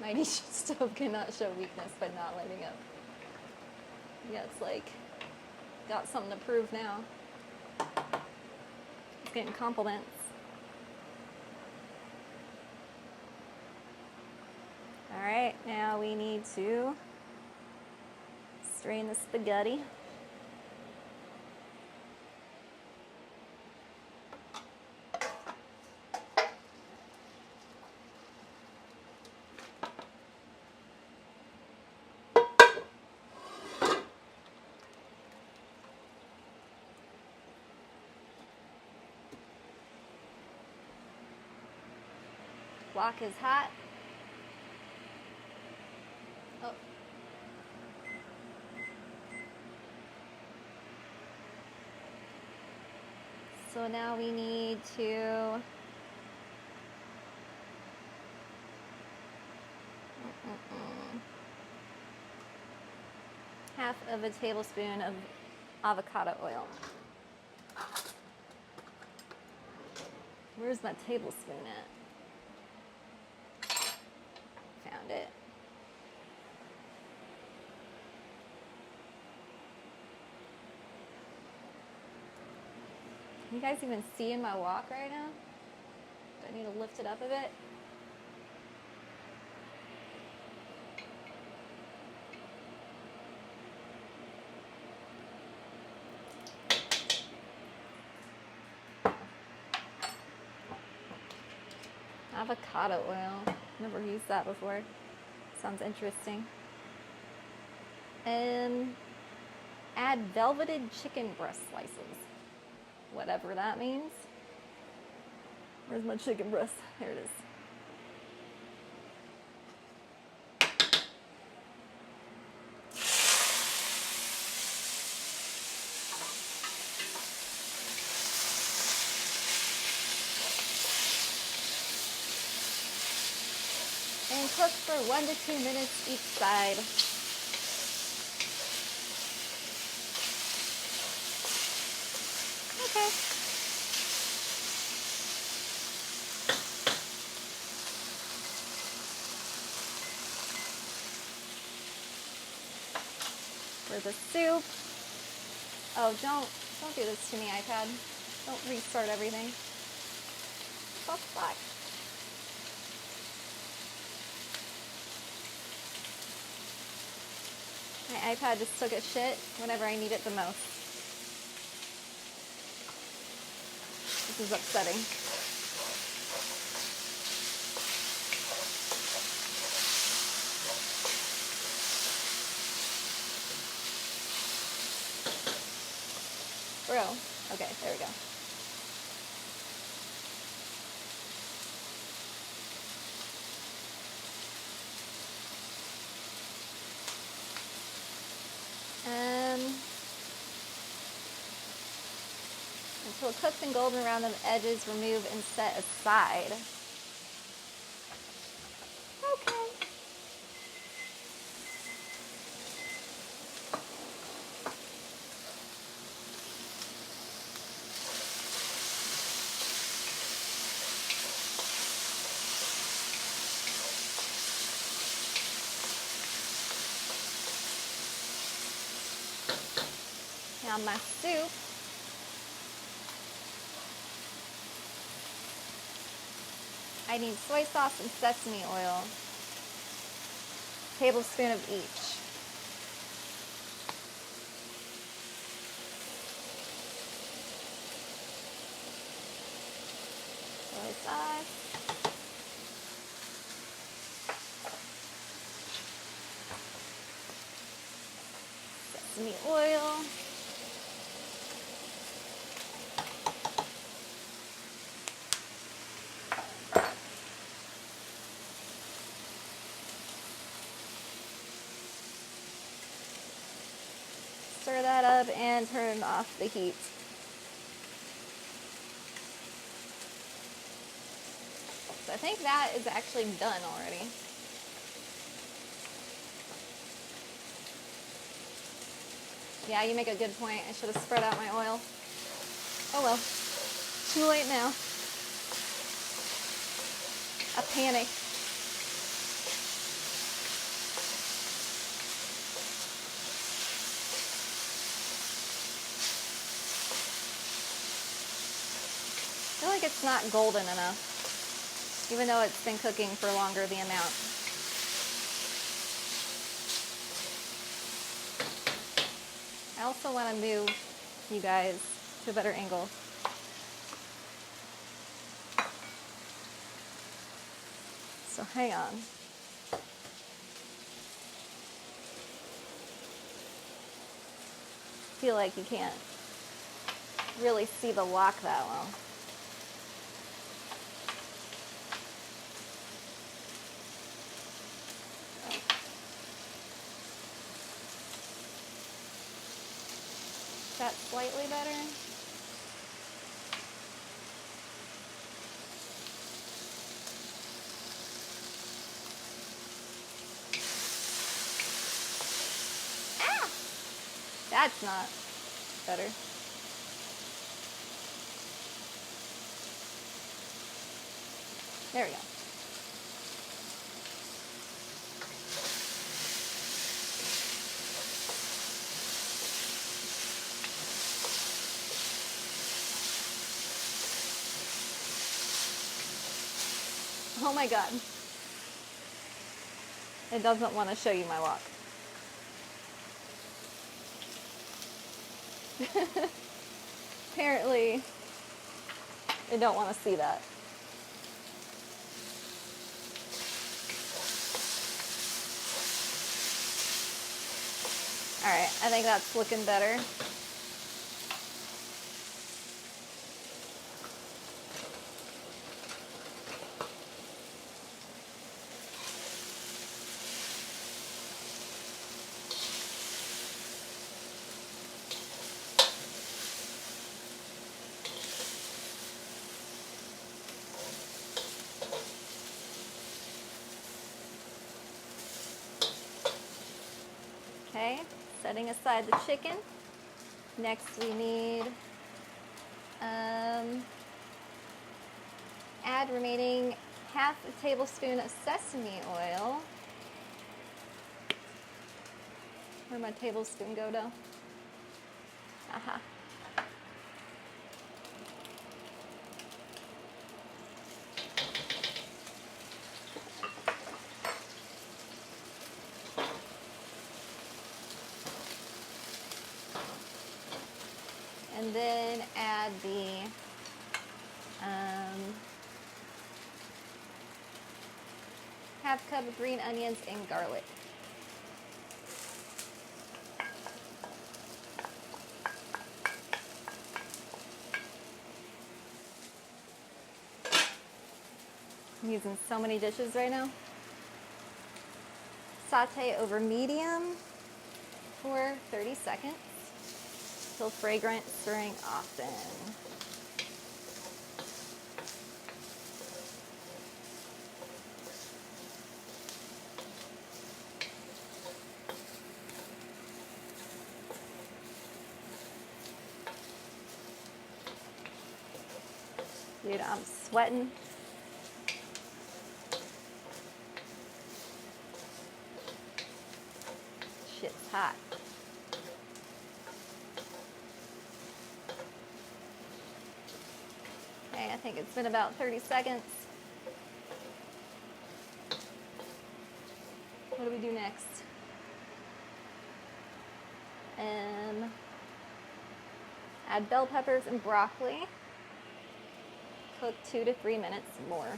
My niche stove cannot show weakness by not lighting up. Yeah, it's like, got something to prove now. It's getting compliments. All right, now we need to strain the spaghetti. Wok is hot. Oh. So now we need to half of a tablespoon of avocado oil. Where's my tablespoon at? Found it. Can you guys even see in my wok right now? Do I need to lift it up a bit? Avocado oil. Never used that before. Sounds interesting. And add velveted chicken breast slices. Whatever that means. Where's my chicken breast? There it is. And cook for 1 to 2 minutes each side. Okay. For the soup. Oh, don't do this to me, iPad. Don't restart everything. Fuck back. My iPad just took a shit whenever I need it the most. This is upsetting. Bro. Okay, there we go. Until cooked and golden around the edges, remove and set aside. Okay. Now my soup. I need soy sauce and sesame oil. Tablespoon of each. Soy sauce. Sesame oil. Stir that up and turn off the heat. So I think that is actually done already. Yeah, you make a good point. I should have spread out my oil. Oh well. Too late now. A panic. I feel like it's not golden enough, even though it's been cooking for longer the amount. I also want to move you guys to a better angle. So hang on. I feel like you can't really see the wok that well. Is that slightly better? Ah! That's not better. There we go. Oh my god. It doesn't want to show you my wok. Apparently, I don't want to see that. Alright, I think that's looking better. Okay, setting aside the chicken. Next we need add remaining half a tablespoon of sesame oil. Where'd my tablespoon go though? Aha. And then add the half cup of green onions and garlic. I'm using so many dishes right now. Saute over medium for 30 seconds. Still fragrant, stirring often. Dude, I'm sweating. Shit's hot. Okay, I think it's been about 30 seconds. What do we do next? Add bell peppers and broccoli. Cook 2 to 3 minutes more.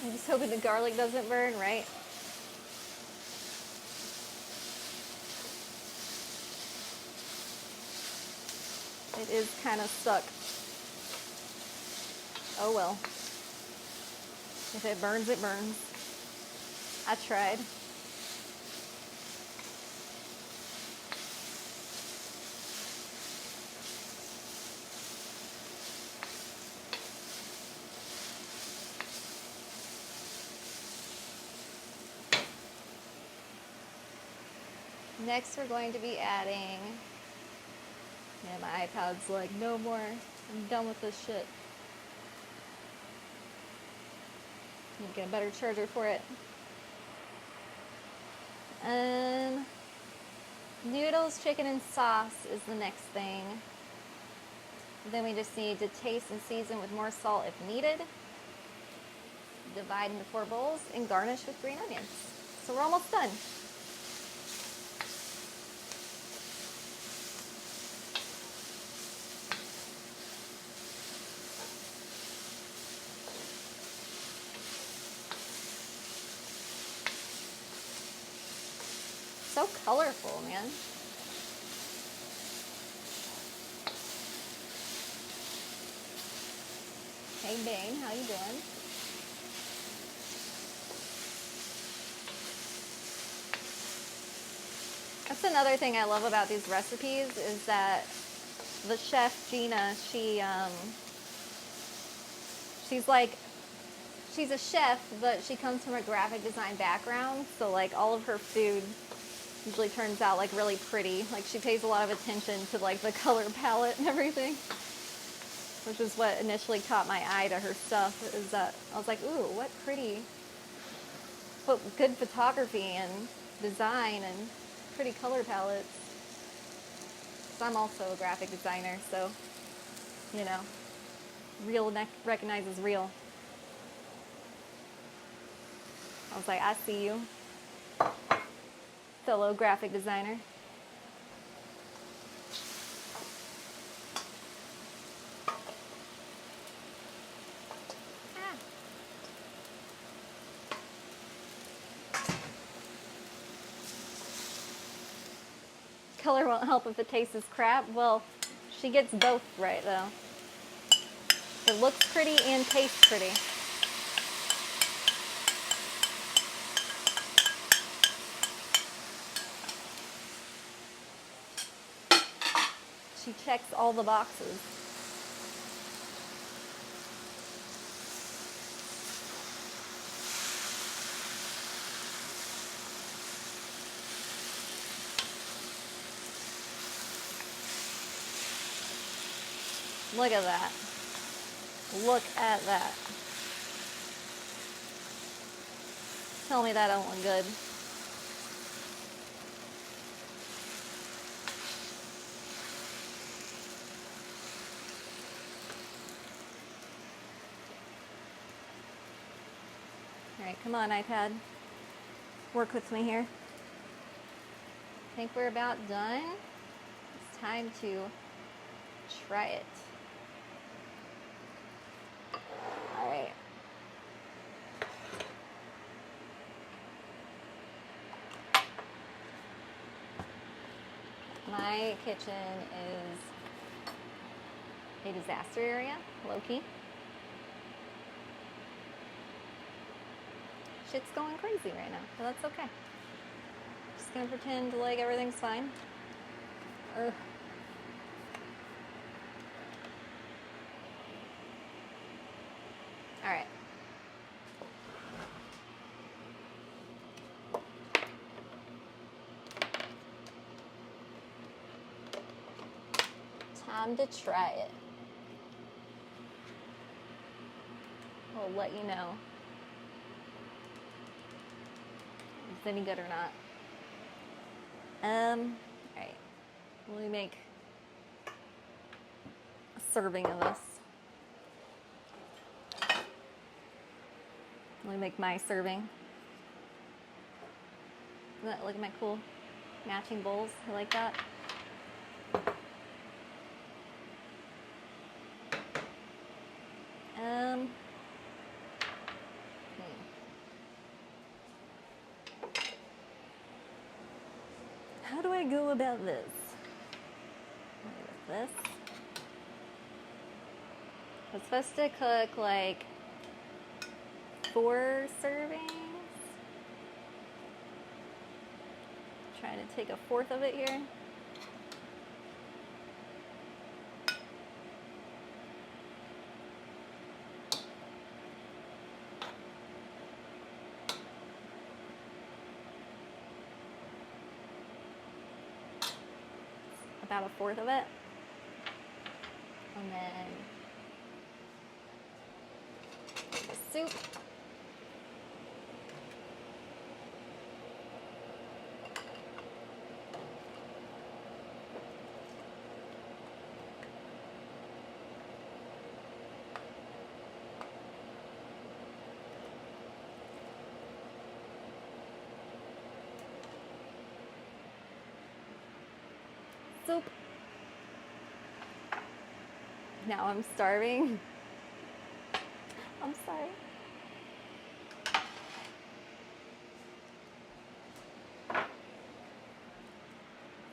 I'm just hoping the garlic doesn't burn, right? It is kind of stuck. Oh well. If it burns, it burns. I tried. Next, we're going to be adding. Yeah, my iPad's like, no more. I'm done with this shit. Need to get a better charger for it. Noodles, chicken, and sauce is the next thing. Then we just need to taste and season with more salt if needed. Divide into 4 bowls and garnish with green onions. So we're almost done. So colorful, man. Hey Bane, how you doing? That's another thing I love about these recipes is that the chef Gina, she's a chef, but she comes from a graphic design background, so like all of her food usually turns out like really pretty. Like she pays a lot of attention to like the color palette and everything, which is what initially caught my eye to her stuff, is that I was like, ooh, what good photography and design and pretty color palettes. 'Cause I'm also a graphic designer, so, you know, real recognizes real. I was like, I see you, fellow graphic designer. Color won't help if the taste is crap. Well, she gets both right, though. It looks pretty and tastes pretty. She checks all the boxes. Look at that. Look at that. Tell me that don't look good. All right, come on, iPad. Work with me here. I think we're about done. It's time to try it. All right. My kitchen is a disaster area, low-key. Shit's going crazy right now, but that's okay. Just gonna pretend like everything's fine. Ugh. All right. Time to try it. We'll let you know if it's any good or not. All right. Let me make a serving of this. Let me make my serving. Look at my cool matching bowls. I like that. do I go about this? With this. It's supposed to cook like 4 servings. Trying to take a 1/4 of it here. About a 1/4 of it. And then the soup. Soup. Now I'm starving. I'm sorry.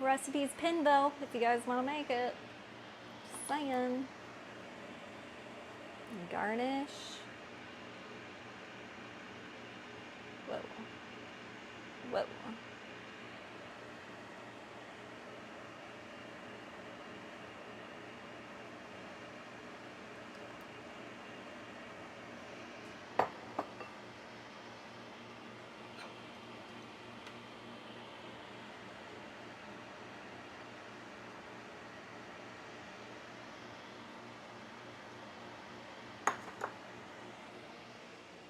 Recipe's pinned though, if you guys want to make it. Just saying. Garnish. Whoa. Whoa.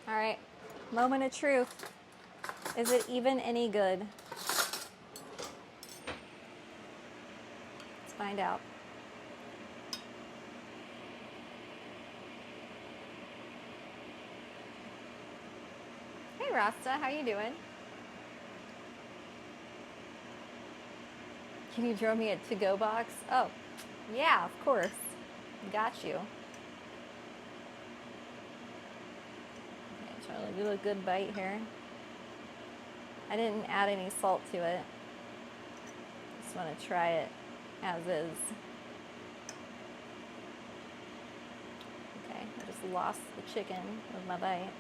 All right, moment of truth. Is it even any good? Let's find out. Hey Rasta, how you doing? Can you draw me a to-go box? Oh, yeah, of course. Got you. Try to do a good bite here. I didn't add any salt to it. Just want to try it as is. Okay, I just lost the chicken with my bite.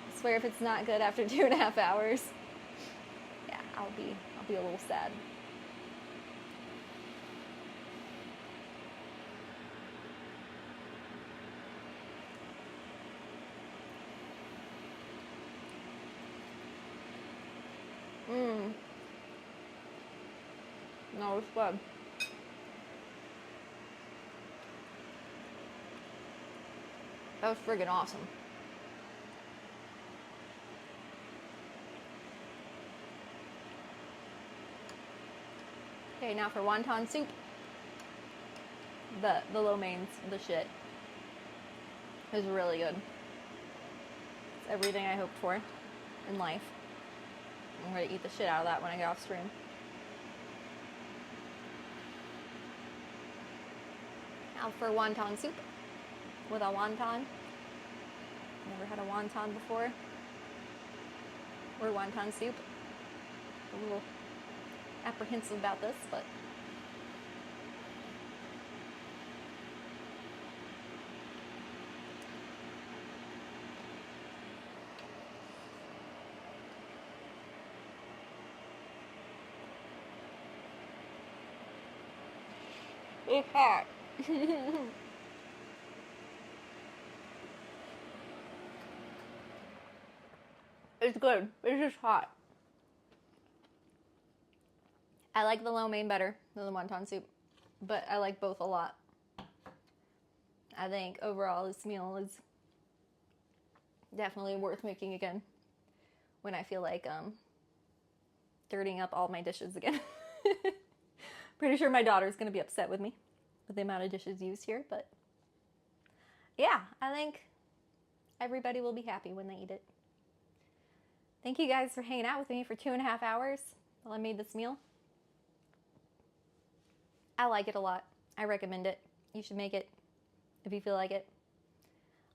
I swear if it's not good after 2.5 hours, yeah, I'll be a little sad. No, it's good. That was friggin' awesome. Okay, now for wonton soup. The lo main's the shit. It's really good. It's everything I hoped for in life. I'm gonna eat the shit out of that when I get off stream. Now for wonton soup with a wonton. Never had a wonton before. Or wonton soup. A little apprehensive about this, but it's hot. It's good. It's just hot. I like the lo mein better than the wonton soup, but I like both a lot. I think overall this meal is definitely worth making again when I feel like dirtying up all my dishes again. Pretty sure my daughter's going to be upset with me with the amount of dishes used here, but yeah, I think everybody will be happy when they eat it. Thank you guys for hanging out with me for 2.5 hours while I made this meal. I like it a lot. I recommend it. You should make it if you feel like it.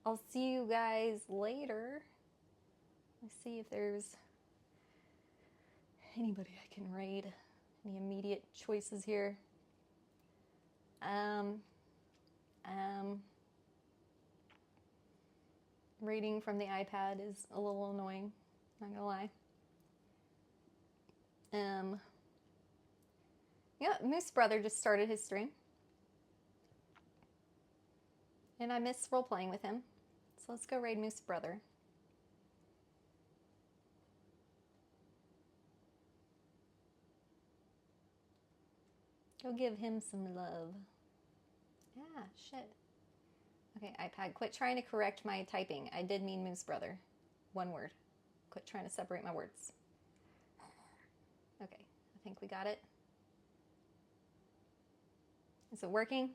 I'll see you guys later. Let's see if there's anybody I can raid. Any immediate choices here? Raiding from the iPad is a little annoying, not gonna lie. Yeah, Moose Brother just started his stream. And I miss role-playing with him. So let's go raid Moose Brother. Go give him some love. Ah, shit. Okay, iPad, quit trying to correct my typing. I did mean Moose Brother. One word. Quit trying to separate my words. Okay, I think we got it. Is it working?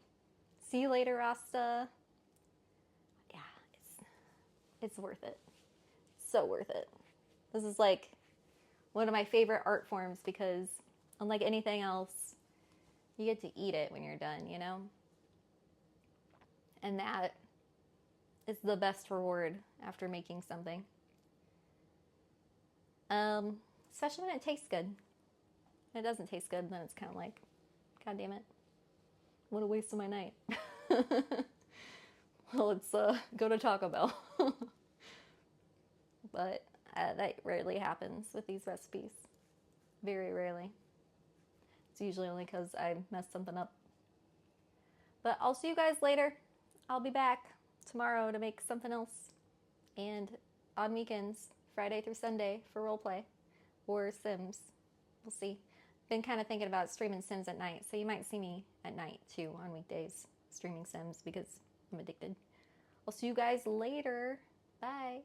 See you later, Rasta. Yeah, it's worth it. So worth it. This is like one of my favorite art forms because unlike anything else, you get to eat it when you're done, you know? And that is the best reward after making something. Especially when it tastes good. When it doesn't taste good, then it's kind of like, God damn it. What a waste of my night. Well, let's go to Taco Bell. But that rarely happens with these recipes. Very rarely. It's usually only because I messed something up. But I'll see you guys later. I'll be back tomorrow to make something else. And on weekends, Friday through Sunday for roleplay or Sims. We'll see. Been kind of thinking about streaming Sims at night, so you might see me at night too on weekdays streaming Sims because I'm addicted. I'll see you guys later. Bye.